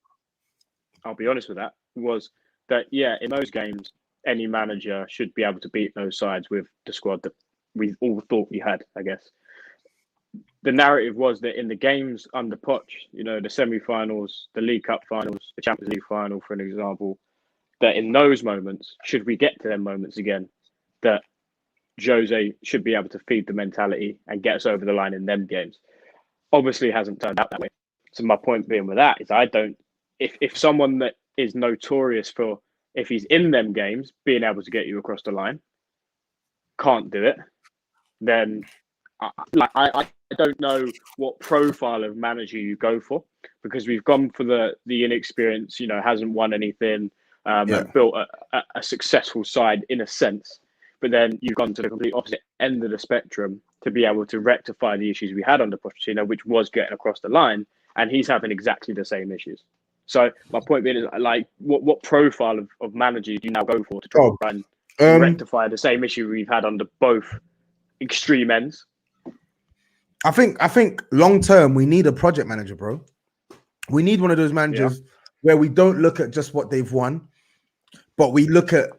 Speaker 2: I'll be honest with that, was that, in those games, any manager should be able to beat those sides with the squad that we all thought we had, I guess. The narrative was that in the games under Poch, the semi-finals, the League Cup finals, the Champions League final, for an example, that in those moments, should we get to them moments again, that Jose should be able to feed the mentality and get us over the line in them games. Obviously, it hasn't turned out that way. So my point being with that is, if someone that is notorious for, if he's in them games, being able to get you across the line, can't do it, then I don't know what profile of manager you go for, because we've gone for the inexperience, hasn't won anything, and built a successful side in a sense. But then you've gone to the complete opposite end of the spectrum to be able to rectify the issues we had under Pochettino, which was getting across the line. and he's having exactly the same issues. So my point being is, like, what profile of manager do you now go for to try and rectify the same issue we've had under both extreme ends?
Speaker 1: I think long term we need a project manager, bro. We need one of those managers where we don't look at just what they've won, but we look at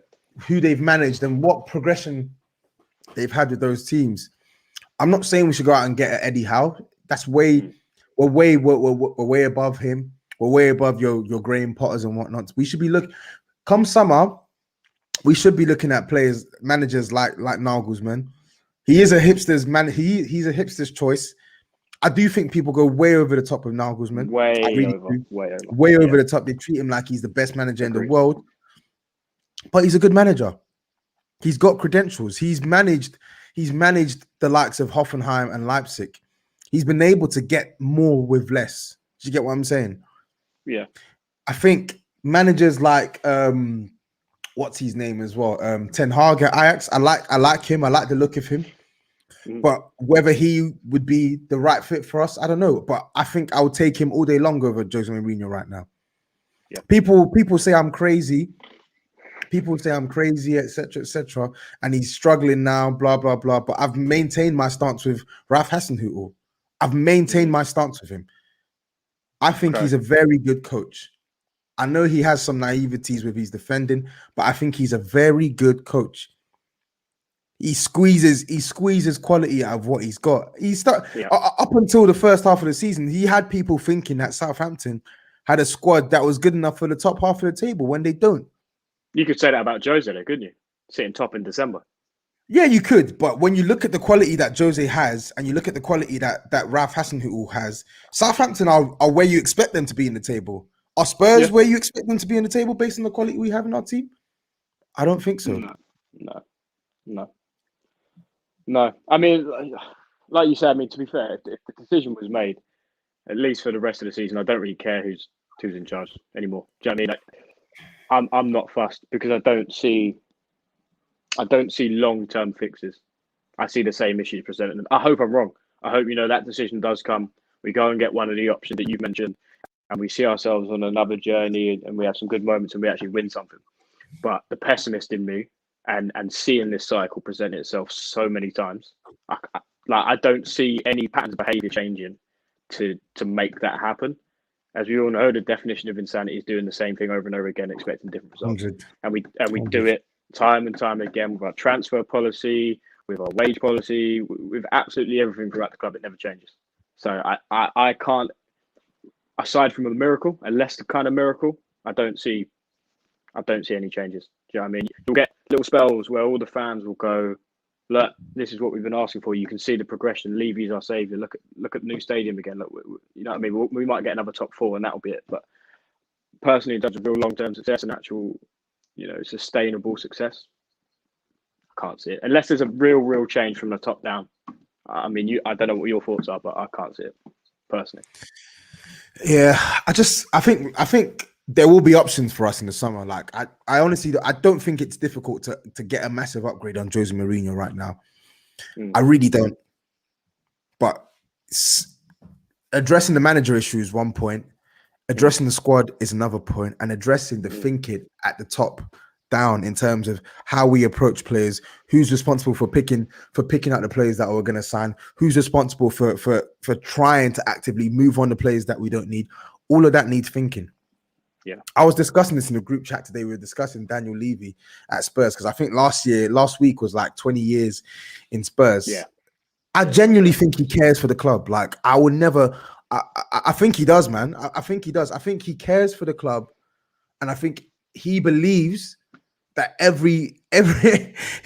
Speaker 1: who they've managed and what progression they've had with those teams. I'm not saying we should go out and get Eddie Howe. That's we're way above him. We're way above your Graham Potters and whatnot. We should be come summer, we should be looking at managers like Nagelsmann. He is a hipster's man. He's a hipster's choice. I do think people go way over the top of Nagelsmann.
Speaker 2: Way
Speaker 1: over the top. They treat him like he's the best manager in the world. But he's a good manager. He's got credentials. He's managed the likes of Hoffenheim and Leipzig. He's been able to get more with less. Do you get what I'm saying?
Speaker 2: Yeah.
Speaker 1: I think managers like what's his name as well? Ten Hag at Ajax. I like him. I like the look of him. But whether he would be the right fit for us, I don't know. But I think I would take him all day long over Jose Mourinho right now.
Speaker 2: Yeah.
Speaker 1: People say I'm crazy. People say I'm crazy, etc., and he's struggling now, blah, blah, blah. But I've maintained my stance with Ralph Hasenhüttl. I've maintained my stance with him. I think he's a very good coach. I know he has some naiveties with his defending, but I think he's a very good coach. He squeezes quality out of what he's got. Up until the first half of the season, he had people thinking that Southampton had a squad that was good enough for the top half of the table when they don't.
Speaker 2: You could say that about Jose, though, couldn't you? Sitting top in December.
Speaker 1: Yeah, you could. But when you look at the quality that Jose has, and you look at the quality that Ralph Hasenhüttl has, Southampton are where you expect them to be in the table. Are Spurs where you expect them to be in the table based on the quality we have in our team? I don't think so.
Speaker 2: No. I mean, like you said, I mean, to be fair, if the decision was made, at least for the rest of the season, I don't really care who's in charge anymore. Do you know what I mean? I'm not fussed because I don't see long-term fixes. I see the same issues presented. I hope I'm wrong. I hope, that decision does come. We go and get one of the options that you've mentioned, and we see ourselves on another journey, and we have some good moments, and we actually win something. But the pessimist in me, and seeing this cycle present itself so many times, I don't see any patterns of behaviour changing to make that happen. As we all know, the definition of insanity is doing the same thing over and over again, expecting different results. 100. And we do it time and time again with our transfer policy, with our wage policy, with absolutely everything throughout the club. It never changes. So I can't, aside from a miracle, a Leicester kind of miracle, I don't see any changes. Do you know what I mean? You'll get little spells where all the fans will go, look, this is what we've been asking for. You can see the progression. Levy's our saviour. Look at the new stadium again. Look, you know what I mean? We might get another top 4 and that'll be it. But personally, in terms of real long-term success and actual, sustainable success, I can't see it. Unless there's a real change from the top down. I mean, I don't know what your thoughts are, but I can't see it personally.
Speaker 1: Yeah, I think there will be options for us in the summer. Like I honestly, I don't think it's difficult to get a massive upgrade on Jose Mourinho right now. I really don't. But addressing the manager issue is one point, addressing the squad is another point, and addressing the thinking at the top down in terms of how we approach players, who's responsible for picking out the players that we're going to sign, who's responsible for trying to actively move on the players that we don't need. All of that needs thinking.
Speaker 2: Yeah,
Speaker 1: I was discussing this in the group chat today. We were discussing Daniel Levy at Spurs because I think last week was like 20 years in Spurs.
Speaker 2: Yeah,
Speaker 1: I genuinely think he cares for the club. Like I would never. I think he does, man. I think he does. I think he cares for the club, and I think he believes that he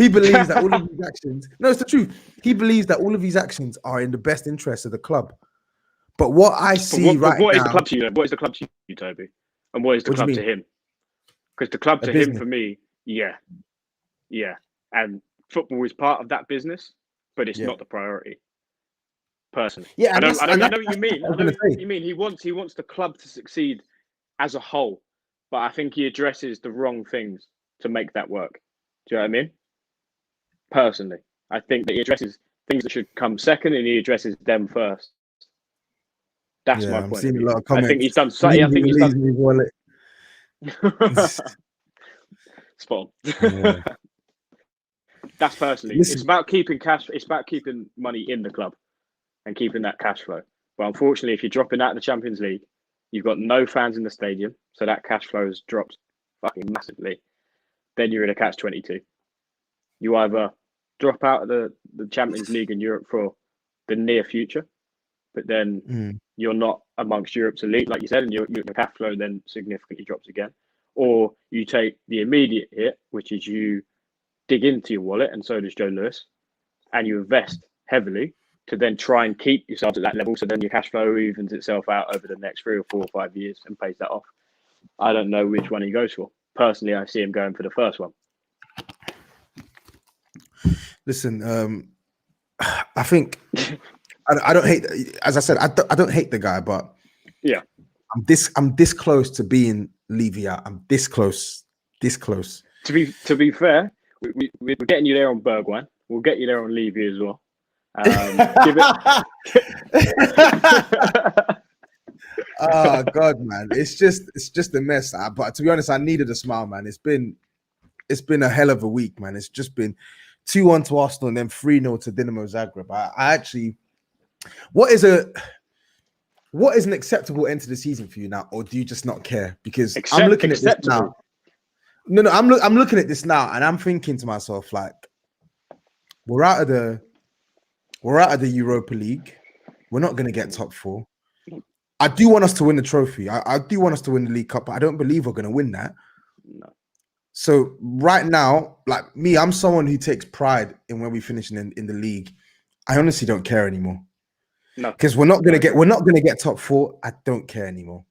Speaker 1: believes that all of these actions. No, it's the truth. He believes that all of these actions are in the best interest of the club. But what I see
Speaker 2: what
Speaker 1: now,
Speaker 2: is the club to you? What is the club to you, Toby? And what is the club to him? Because the club to him, for me, yeah. And football is part of that business, but it's not the priority. Personally, I know what you mean. I know what you mean. He wants the club to succeed as a whole, but I think he addresses the wrong things to make that work. Do you know what I mean? Personally, I think that he addresses things that should come second, and he addresses them first That's
Speaker 1: Yeah,
Speaker 2: my
Speaker 1: I'm
Speaker 2: point of
Speaker 1: seeing a
Speaker 2: view.
Speaker 1: lot of
Speaker 2: I think
Speaker 1: comments.
Speaker 2: he's done. I think he's done.
Speaker 1: Wallet.
Speaker 2: Spot on.
Speaker 1: Yeah.
Speaker 2: That's personally.
Speaker 1: Listen,
Speaker 2: It's about keeping cash. It's about keeping money in the club and keeping that cash flow. But unfortunately, if you're dropping out of the Champions League, you've got no fans in the stadium, so that cash flow has dropped fucking massively. Then you're in a catch-22. You either drop out of the Champions League in Europe for the near future, but then you're not amongst Europe's elite, like you said, and your cash flow then significantly drops again. Or you take the immediate hit, which is you dig into your wallet, and so does Joe Lewis, and you invest heavily to then try and keep yourself at that level. So then your cash flow evens itself out over the next 3 or 4 or 5 years and pays that off. I don't know which one he goes for. Personally, I see him going for the first one.
Speaker 1: Listen, I think I don't hate. As I said, I don't hate the guy, but
Speaker 2: yeah,
Speaker 1: I'm this close to being Levy out. I'm this close.
Speaker 2: To be fair, we're getting you there on Bergwijn. We'll get you there on Levy as well.
Speaker 1: Oh God, man, it's just a mess. But to be honest, I needed a smile, man. It's been a hell of a week, man. It's just been 2-1 to Arsenal and then 3-0 to Dinamo Zagreb. I actually, what is an acceptable end to the season for you now, or do you just not care? Because I'm looking at this now. No, I'm looking at this now, and I'm thinking to myself, like, we're out of the Europa League. We're not going to get top 4. I do want us to win the trophy. I do want us to win the League Cup, but I don't believe we're going to win that.
Speaker 2: No.
Speaker 1: So right now, like me, I'm someone who takes pride in when we finish in the league. I honestly don't care anymore.
Speaker 2: No,
Speaker 1: because we're not gonna get top 4. I don't care anymore.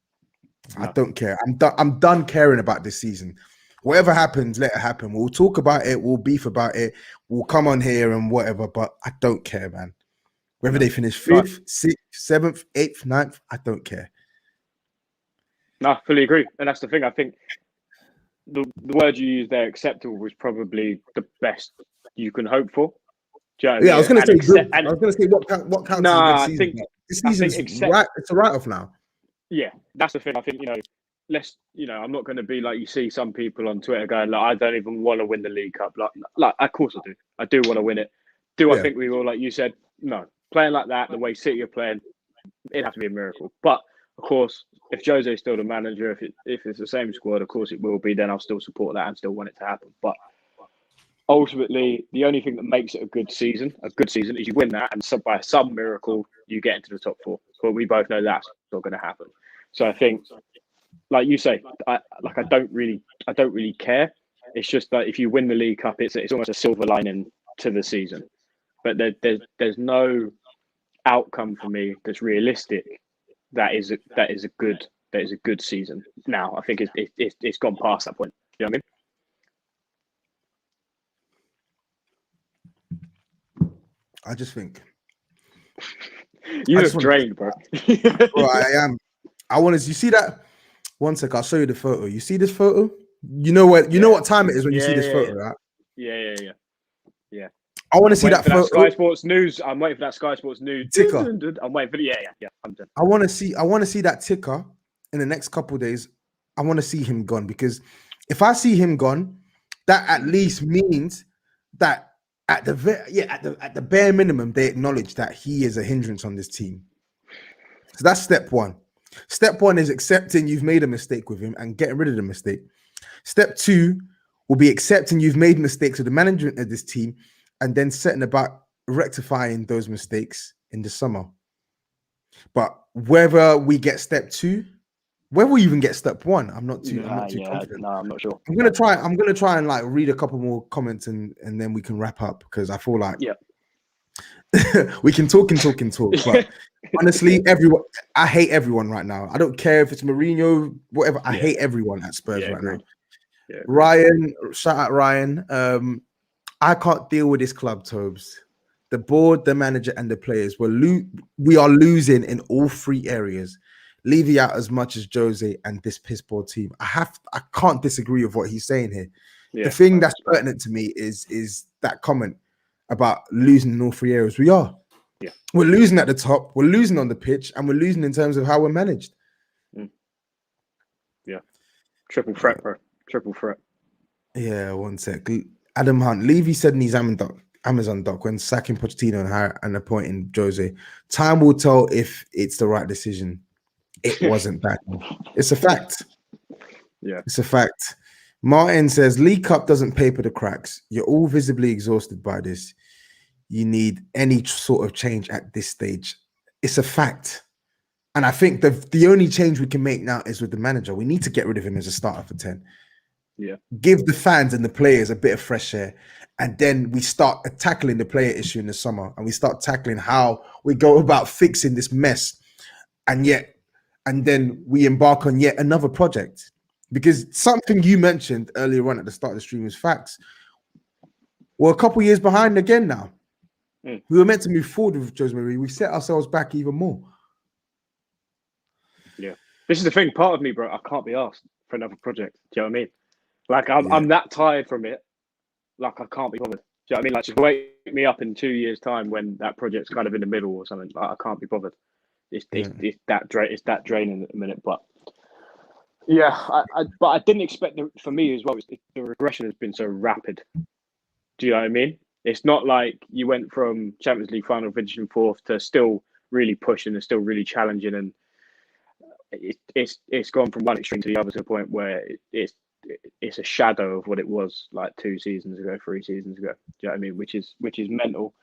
Speaker 1: No. I don't care. I'm done caring about this season. Whatever happens, let it happen. We'll talk about it. We'll beef about it. We'll come on here and whatever. But I don't care, man. Whether they finish 5th, 6th, 7th, 8th, 9th, I don't care.
Speaker 2: No, I fully agree. And that's the thing. I think the word you used there, acceptable, was probably the best you can hope for. Do you know what I mean?
Speaker 1: I was going to say good. I was going to say what counts as a good season. This season's right. It's a write-off now.
Speaker 2: Yeah, that's the thing. I think, I'm not going to be like you see some people on Twitter going, like, I don't even want to win the League Cup. Like, of course I do. I do want to win it. I think we will, like you said, no. Playing like that, the way City are playing, it has to be a miracle. But, of course, if Jose's still the manager, if it's the same squad, of course it will be, then I'll still support that and still want it to happen. But ultimately, the only thing that makes it a good season is you win that, and by some miracle, you get into the top 4. But we both know that's not going to happen. So I think, like you say, I don't really care. It's just that if you win the League Cup, it's almost a silver lining to the season. But there's no outcome for me that's realistic. That is a good season. Now I think it's gone past that point. You know what I mean?
Speaker 1: I just think
Speaker 2: you look drained, bro.
Speaker 1: Bro, I am. I want to. You see that? One sec. I'll show you the photo. You see this photo? You know what? You know what time it is when you see this photo, right?
Speaker 2: Yeah.
Speaker 1: I want to see that photo.
Speaker 2: Sky Sports News. I'm waiting for that Sky Sports News
Speaker 1: ticker.
Speaker 2: I'm waiting for the I'm done.
Speaker 1: I want to see that ticker in the next couple of days. I want to see him gone, because if I see him gone, that at least means that at the bare minimum they acknowledge that he is a hindrance on this team. So that's step 1. Step 1 is accepting you've made a mistake with him and getting rid of the mistake. Step 2 will be accepting you've made mistakes with the management of this team, and then setting about rectifying those mistakes in the summer. But whether we get step 2, whether we even get step 1, I'm not too confident.
Speaker 2: No, I'm not sure.
Speaker 1: I'm gonna try and like read a couple more comments and then we can wrap up, because I feel like we can talk. But honestly, I hate everyone right now. I don't care if it's Mourinho, whatever. I hate everyone at Spurs right now. Yeah. Ryan, shout out Ryan. I can't deal with this club, Tobs. The board, the manager, and the players. We are losing in all 3 areas. Levy out as much as Jose and this piss poor team. I can't disagree with what he's saying here. Yeah, the thing that's pertinent to me is that comment about losing in all 3 areas. We are.
Speaker 2: Yeah.
Speaker 1: We're losing at the top, we're losing on the pitch, and we're losing in terms of how we're managed.
Speaker 2: Yeah. Triple threat, bro. Triple threat.
Speaker 1: Yeah, one sec. Adam Hunt. Levy said in his Amazon doc when sacking Pochettino and appointing Jose, time will tell if it's the right decision. It wasn't bad. It's a fact.
Speaker 2: Yeah.
Speaker 1: It's a fact. Martin says, League Cup doesn't paper the cracks. You're all visibly exhausted by this. You need any sort of change at this stage. It's a fact. And I think the only change we can make now is with the manager. We need to get rid of him as a starter for 10.
Speaker 2: Yeah.
Speaker 1: Give the fans and the players a bit of fresh air. And then we start tackling the player issue in the summer. And we start tackling how we go about fixing this mess. And then we embark on yet another project. Because something you mentioned earlier on at the start of the stream is facts. We're a couple years behind again now. We were meant to move forward with Jose Mourinho. We set ourselves back even more.
Speaker 2: Yeah. This is the thing. Part of me, bro, I can't be asked for another project. Do you know what I mean? Like, I'm that tired from it. Like, I can't be bothered. Do you know what I mean? Like, just wake me up in 2 years' time when that project's kind of in the middle or something. Like, I can't be bothered. It's that draining at the minute. But yeah, but I didn't expect for me as well. The regression has been so rapid. Do you know what I mean? It's not like you went from Champions League final finishing fourth to still really pushing and still really challenging, and it's gone from one extreme to the other to the point where it's a shadow of what it was like 2 seasons ago, 3 seasons ago. Do you know what I mean? Which is mental,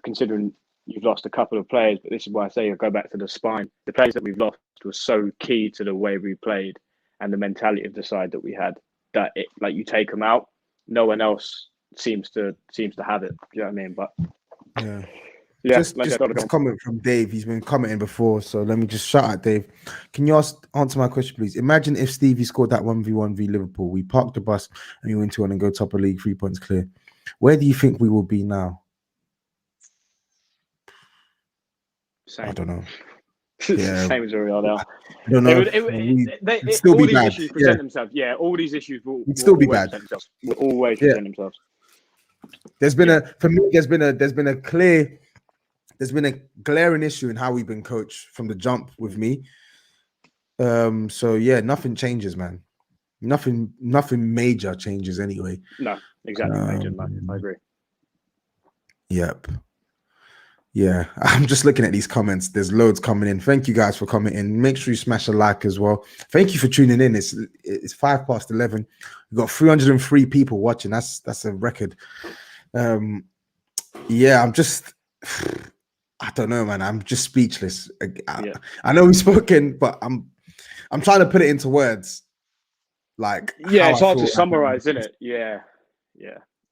Speaker 2: considering you've lost a couple of players. But this is why I say I go back to the spine. The players that we've lost were so key to the way we played and the mentality of the side that we had. That you take them out, no one else seems to have it. Do you know what I mean? But
Speaker 1: yeah, just a comment from Dave. He's been commenting before, so let me just shout out Dave. Can you answer my question, please? Imagine if Stevie scored that 1v1 v Liverpool. We park the bus and we win 2-1 and go top of league, 3 points clear. Where do you think we will be now?
Speaker 2: Same.
Speaker 1: I don't know.
Speaker 2: Yeah. Same as where we are now.
Speaker 1: I don't know.
Speaker 2: It'd still be bad. Issues present themselves. Yeah, all these issues will
Speaker 1: still be bad.
Speaker 2: Will always present themselves.
Speaker 1: There's been a glaring issue in how we've been coached from the jump with me. So yeah, nothing changes, man. Nothing major changes anyway.
Speaker 2: No, exactly. Major, man. I agree.
Speaker 1: Yep. Yeah, I'm just looking at these comments. There's loads coming in. Thank you guys for coming in. Make sure you smash a like as well. Thank you for tuning in. It's 11:05. We've got 303 people watching. That's a record. Yeah, I don't know, man. I'm just speechless. I know we've spoken, but I'm trying to put it into words. Like,
Speaker 2: yeah, it's hard to summarize, isn't it? Yeah.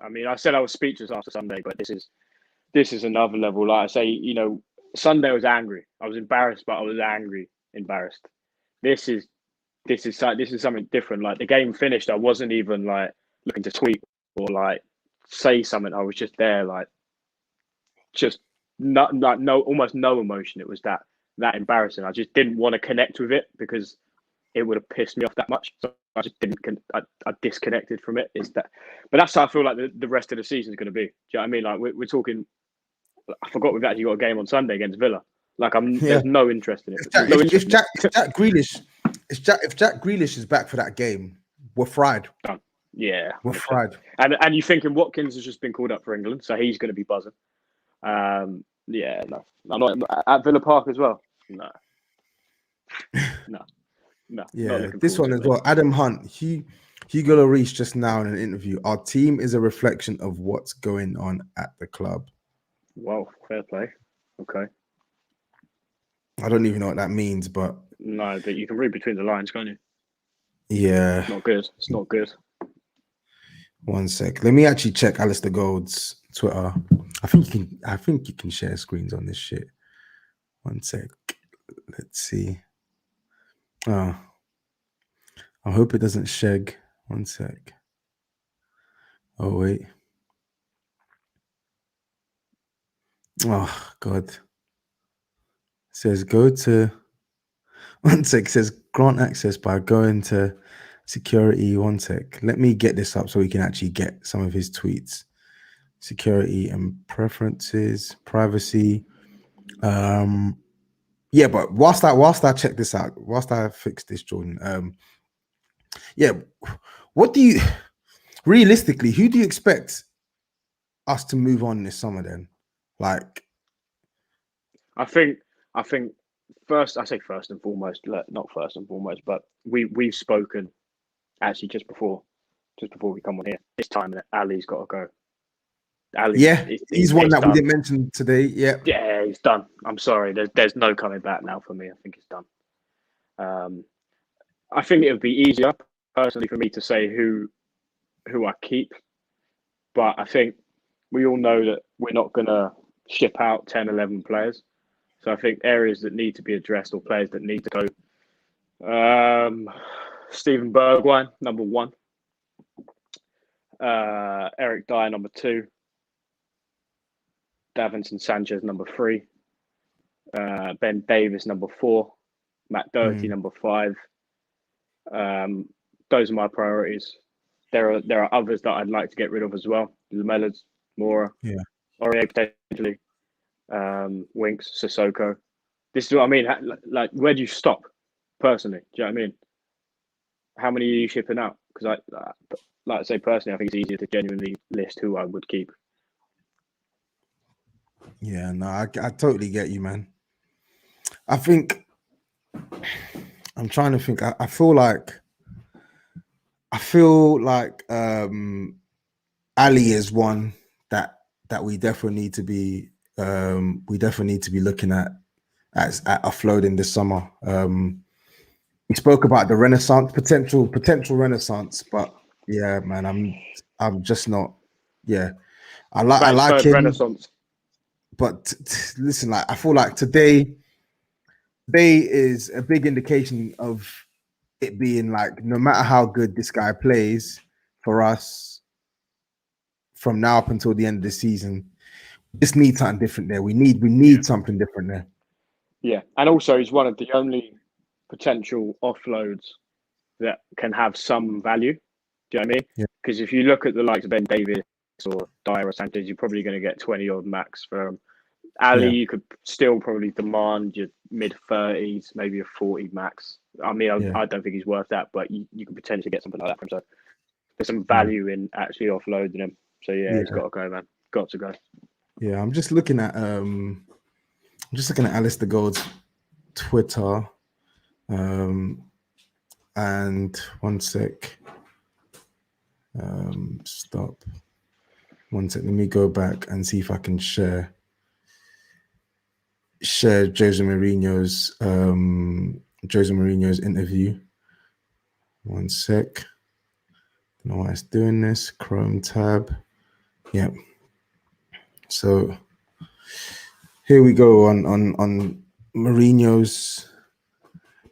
Speaker 2: I mean, I said I was speechless after Sunday, but this is another level. Like I say, Sunday I was angry. I was embarrassed, but I was embarrassed. This is something different. Like, the game finished, I wasn't even like looking to tweet or like say something. I was just there, like, just almost no emotion. It was that embarrassing. I just didn't want to connect with it because it would have pissed me off that much. So I just didn't. I disconnected from it. But that's how I feel like the rest of the season is going to be. Do you know what I mean? Like, we're talking. I forgot we've actually got a game on Sunday against Villa. Like, there's no interest in it.
Speaker 1: If Jack Grealish is back for that game, we're fried.
Speaker 2: Done. Yeah,
Speaker 1: we're fried.
Speaker 2: And you're thinking Watkins has just been called up for England, so he's going to be buzzing. Yeah, no, I'm not at Villa Park as well. No.
Speaker 1: Yeah, this one as well. Adam Hunt, Hugo Lloris just now in an interview. Our team is a reflection of what's going on at the club. Wow,
Speaker 2: fair play. Okay.
Speaker 1: I don't even know what that means, but
Speaker 2: no, but you can read between the lines, can't you?
Speaker 1: Yeah,
Speaker 2: it's not good. It's not good.
Speaker 1: One sec. Let me actually check Alistair Gold's Twitter. I think you can share screens on this shit. One sec. Let's see. Oh, I hope it doesn't sheg. One sec. Oh wait. Oh God. It says go to. One sec. It says grant access by going to security. One sec. Let me get this up so we can actually get some of his tweets. Security and preferences, privacy. Yeah, but whilst I check this out, whilst I fix this, Jordan, yeah, what do you realistically, who do you expect us to move on this summer then? Like,
Speaker 2: I think first, I say first and foremost, not first and foremost, but we've spoken actually just before we come on here. It's time that Ali's got to go. Ali,
Speaker 1: yeah, he's one that
Speaker 2: done.
Speaker 1: we didn't mention today. Yeah,
Speaker 2: Yeah, he's done. I'm sorry. There's no coming back now for me. I think it's done. I think it would be easier personally for me to say who I keep, but I think we all know that we're not going to ship out 10, 11 players. So I think areas that need to be addressed or players that need to go. Stephen Bergwijn, number 1. Eric Dyer, number 2. Davinson Sanchez, number 3. Ben Davis, number 4. Matt Doherty, number 5. Those are my priorities. There are others that I'd like to get rid of as well. Lamelas, Mora, Aurier potentially, Winks, Sissoko. This is what I mean. Like, where do you stop? Personally, do you know what I mean? How many are you shipping out? Because like I say, personally, I think it's easier to genuinely list who I would keep.
Speaker 1: Yeah, no, I totally get you, man. I think I'm trying to think. I feel like Ali is one that we definitely need to be looking at offloading this summer. We spoke about the renaissance potential renaissance, but yeah, man, I'm just not. Yeah, I like him.
Speaker 2: Renaissance.
Speaker 1: But listen, like I feel like today is a big indication of it being like no matter how good this guy plays for us from now up until the end of the season, we just need something different there. We need something different there.
Speaker 2: Yeah, and also he's one of the only potential offloads that can have some value. Do you know what I mean? Because if you look at the likes of Ben Davis or Dyer or Sanchez, you're probably going to get 20 odd max for him. Ali, you could still probably demand your mid 30s, maybe a 40 max. I mean, I don't think he's worth that, but you could potentially get something like that from him. So there's some value in actually offloading him. So yeah, he's got to go, man. Got to go.
Speaker 1: Yeah, I'm just looking at Alistair Gold's Twitter. And one sec. Stop. One sec. Let me go back and see if I can share Jose Mourinho's interview. One sec. Don't know why it's doing this. Chrome tab. Yep. So here we go on Mourinho's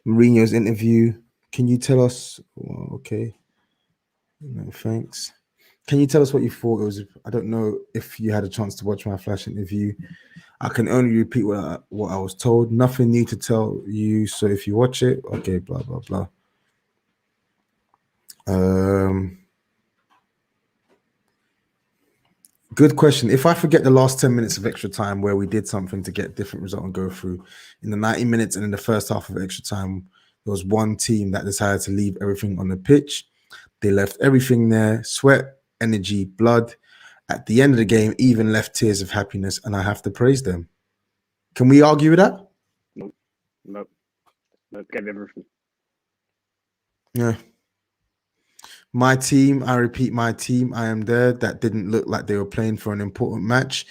Speaker 1: interview. Can you tell us? Well, okay. No, thanks. Can you tell us what you thought it was? I don't know if you had a chance to watch my flash interview. I can only repeat what I was told. Nothing new to tell you. So if you watch it, okay, blah, blah, blah. Good question. If I forget the last 10 minutes of extra time where we did something to get a different result and go through, in the 90 minutes and in the first half of extra time, there was one team that decided to leave everything on the pitch. They left everything there, sweat, energy, blood. At the end of the game, even left tears of happiness, and I have to praise them. Can we argue with that?
Speaker 2: Nope. Gave everything.
Speaker 1: Yeah. My team, I repeat, my team, I am there. That didn't look like they were playing for an important match.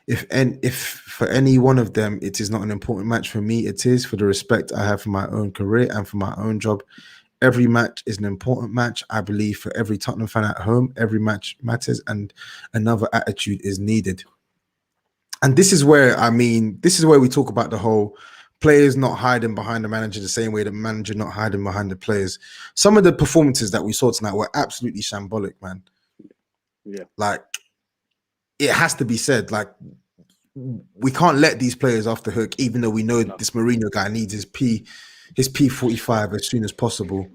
Speaker 1: If for any one of them it is not an important match, for me it is, for the respect I have for my own career and for my own job. Every match is an important match. I believe for every Tottenham fan at home, every match matters and another attitude is needed. And this is where we talk about the whole players not hiding behind the manager the same way the manager not hiding behind the players. Some of the performances that we saw tonight were absolutely shambolic, man.
Speaker 2: Yeah.
Speaker 1: Like, it has to be said, like, we can't let these players off the hook, even though we know this Mourinho guy needs his P45 as soon as possible.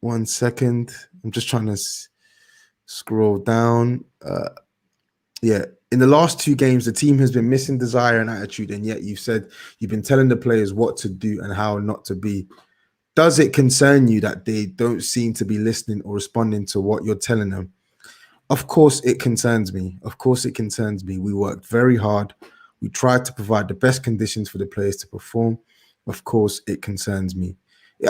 Speaker 1: 1 second. I'm just trying to scroll down. Yeah, in the last 2 games, the team has been missing desire and attitude, and yet you've said you've been telling the players what to do and how not to be. Does it concern you that they don't seem to be listening or responding to what you're telling them? Of course, it concerns me. Of course, it concerns me. We worked very hard. We tried to provide the best conditions for the players to perform. Of course, it concerns me.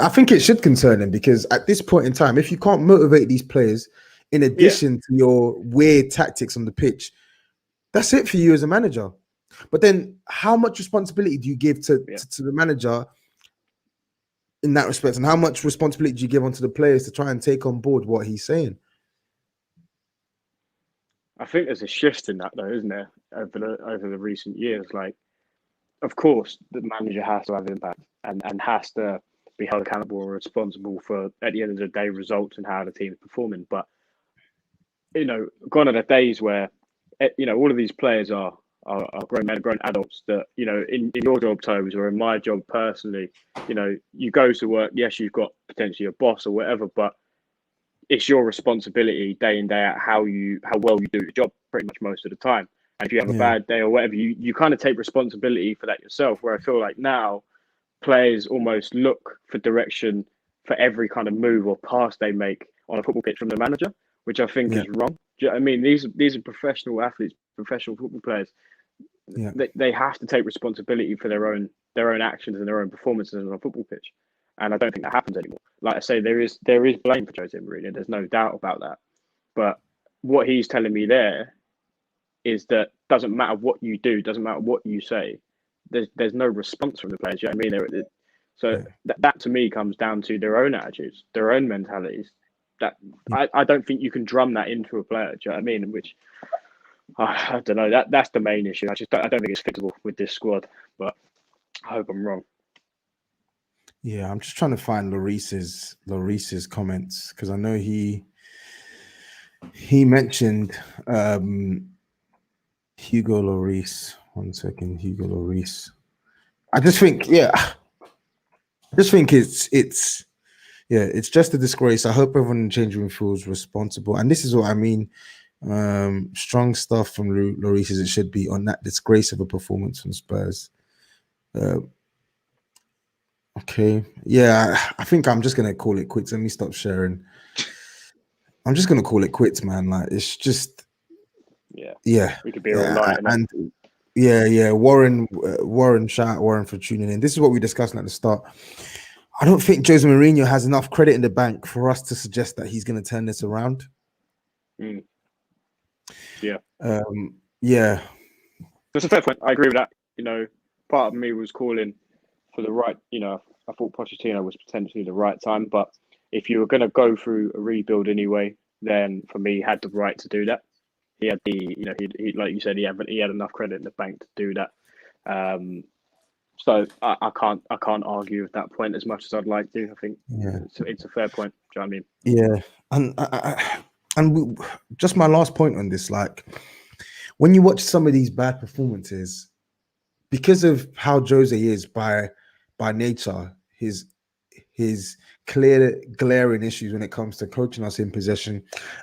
Speaker 1: I think it should concern them because at this point in time, if you can't motivate these players, in addition to your weird tactics on the pitch, that's it for you as a manager. But then, how much responsibility do you give to the manager in that respect, and how much responsibility do you give onto the players to try and take on board what he's saying?
Speaker 2: I think there's a shift in that, though, isn't there? Over the recent years, like, of course, the manager has to have impact and has to be held accountable and responsible for, at the end of the day, results and how the team is performing. But gone are the days where all of these players are grown men, grown adults that, in your job, Tobs, or in my job personally, you go to work. Yes, you've got potentially a boss or whatever, but it's your responsibility day in, day out how well you do your job pretty much most of the time. And if you have a bad day or whatever, you kind of take responsibility for that yourself. Where I feel like now players almost look for direction for every kind of move or pass they make on a football pitch from the manager, which I think is wrong. Do you know what I mean? These are professional athletes, professional football players.
Speaker 1: Yeah.
Speaker 2: They have to take responsibility for their own actions and their own performances on a football pitch. And I don't think that happens anymore. Like I say, there is blame for Jose Mourinho. There's no doubt about that. But what he's telling me there is that doesn't matter what you do, doesn't matter what you say. There's no response from the players. You know what I mean? That to me comes down to their own attitudes, their own mentalities. That I don't think you can drum that into a player. Do you know what I mean? Which I don't know. That's the main issue. I don't think it's fixable with this squad. But I hope I'm wrong.
Speaker 1: Yeah, I'm just trying to find Lloris's comments because I know he mentioned Hugo Lloris. 1 second, Hugo Lloris. I just think it's just a disgrace. I hope everyone in the changing room feels responsible, and this is what I mean. Strong stuff from Lloris as it should be on that disgrace of a performance from Spurs. Okay. Yeah, I think I'm just gonna call it quits. Let me stop sharing. I'm just gonna call it quits, man. Like it's just yeah.
Speaker 2: We could be all night.
Speaker 1: And Warren, shout out Warren for tuning in. This is what we discussed at the start. I don't think Jose Mourinho has enough credit in the bank for us to suggest that he's gonna turn this around.
Speaker 2: Yeah.
Speaker 1: Yeah.
Speaker 2: That's a fair point. I agree with that. Part of me was calling for the right, I thought Pochettino was potentially the right time, but if you were going to go through a rebuild anyway, then for me, he had the right to do that. He had he like you said, he had enough credit in the bank to do that. So I can't argue with that point as much as I'd like to. I think it's a fair point. Do you know what I mean?
Speaker 1: Yeah, and just my last point on this, like when you watch some of these bad performances, because of how Jose is by nature, his clear glaring issues when it comes to coaching us in possession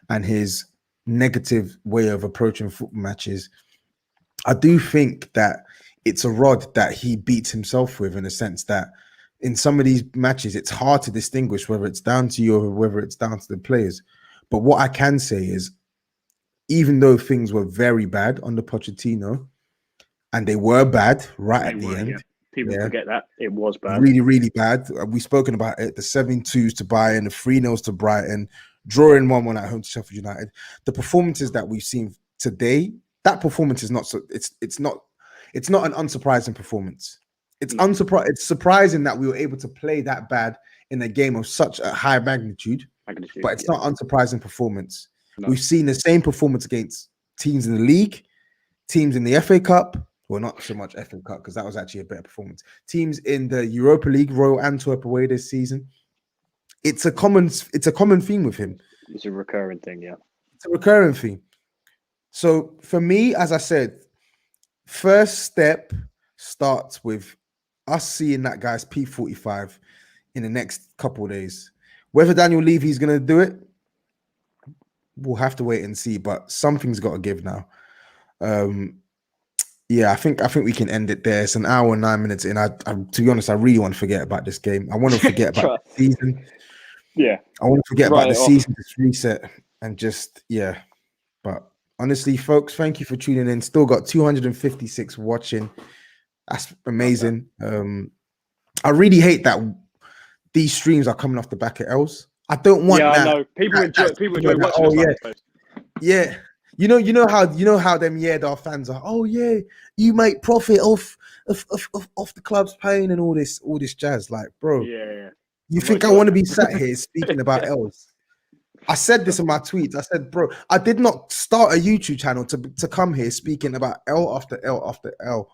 Speaker 1: and his negative way of approaching football matches, I do think that it's a rod that he beats himself with, in a sense that in some of these matches it's hard to distinguish whether it's down to you or whether it's down to the players. But what I can say is, even though things were very bad under Pochettino, and they were bad at the end.
Speaker 2: Yeah. People forget that. It was bad.
Speaker 1: Really, really bad. We've spoken about it. The 7-2s to Bayern, the 3-0s to Brighton, drawing 1-1 at home to Sheffield United. The performances that we've seen today, that performance is not so. It's not an unsurprising performance. It's surprising that we were able to play that bad in a game of such a high magnitude, but it's not unsurprising performance. No. We've seen the same performance against teams in the league, teams in the FA Cup. Well, not so much FA Cup because that was actually a better performance. Teams in the Europa League, Royal Antwerp away this season. It's a common theme with him.
Speaker 2: It's a recurring thing, yeah.
Speaker 1: It's a recurring theme. So for me, as I said, first step starts with us seeing that guy's P45 in the next couple of days. Whether Daniel Levy is going to do it, we'll have to wait and see. But something's got to give now. Yeah, I think we can end it there. It's an hour and 9 minutes in. I to be honest, I really want to forget about this game. I want to forget about the season.
Speaker 2: Yeah,
Speaker 1: I want to forget about the
Speaker 2: off.
Speaker 1: season, just reset and just But honestly, folks, thank you for tuning in. Still got 256 watching. That's amazing. I really hate that these streams are coming off the back of L's. I don't want that.
Speaker 2: I know. People enjoy watching us.
Speaker 1: Yeah. You know how them Yedar fans are. Oh yeah, you make profit off the club's paying and all this jazz. Like, bro, you think I want to be sat here speaking about L's? I said this in my tweets. I said, bro, I did not start a YouTube channel to come here speaking about L after L after L.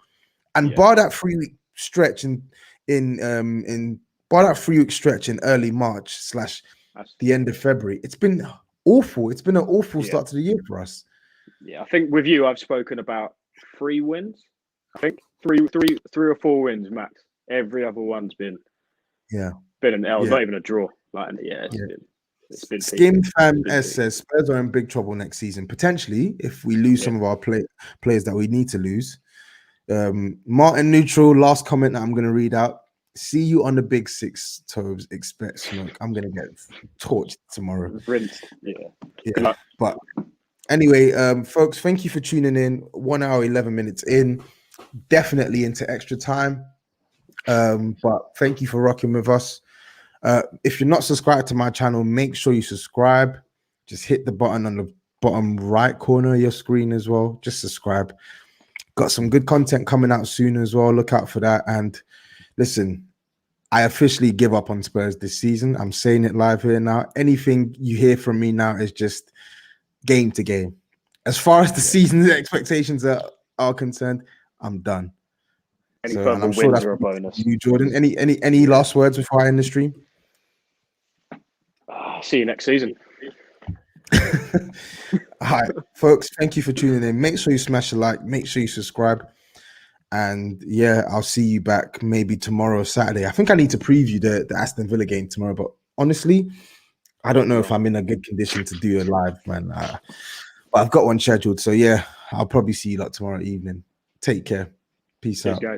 Speaker 1: And bar that 3-week stretch in early March / the end of February, it's been awful. It's been an awful start to the year for us.
Speaker 2: Yeah, I think with you, I've spoken about 3 wins. I think three or 4 wins max. Every other one's been an L, not even a draw. Like, it's been
Speaker 1: Skin Fan S says Spurs are in big trouble next season, potentially if we lose some of our players that we need to lose. Martin Neutral, last comment that I'm going to read out. See you on the big 6, Tobs. Expect smoke. I'm going to get torched tomorrow.
Speaker 2: Rinsed.
Speaker 1: Yeah. But anyway, folks, thank you for tuning in. 1 hour, 11 minutes in. Definitely into extra time. But thank you for rocking with us. If you're not subscribed to my channel, make sure you subscribe. Just hit the button on the bottom right corner of your screen as well. Just subscribe. Got some good content coming out soon as well. Look out for that. And listen, I officially give up on Spurs this season. I'm saying it live here now. Anything you hear from me now is just game to game. As far as the season's expectations are concerned, I'm done.
Speaker 2: Any further wins are a bonus.
Speaker 1: You, Jordan. Any last words before I end the stream?
Speaker 2: See you next season.
Speaker 1: All right, folks, thank you for tuning in. Make sure you smash a like, make sure you subscribe, and I'll see you back maybe tomorrow, Saturday. I think I need to preview the Aston Villa game tomorrow, but honestly, I don't know if I'm in a good condition to do a live, man. But I've got one scheduled, so I'll probably see you lot tomorrow evening. Take care. Peace out.
Speaker 2: Guys.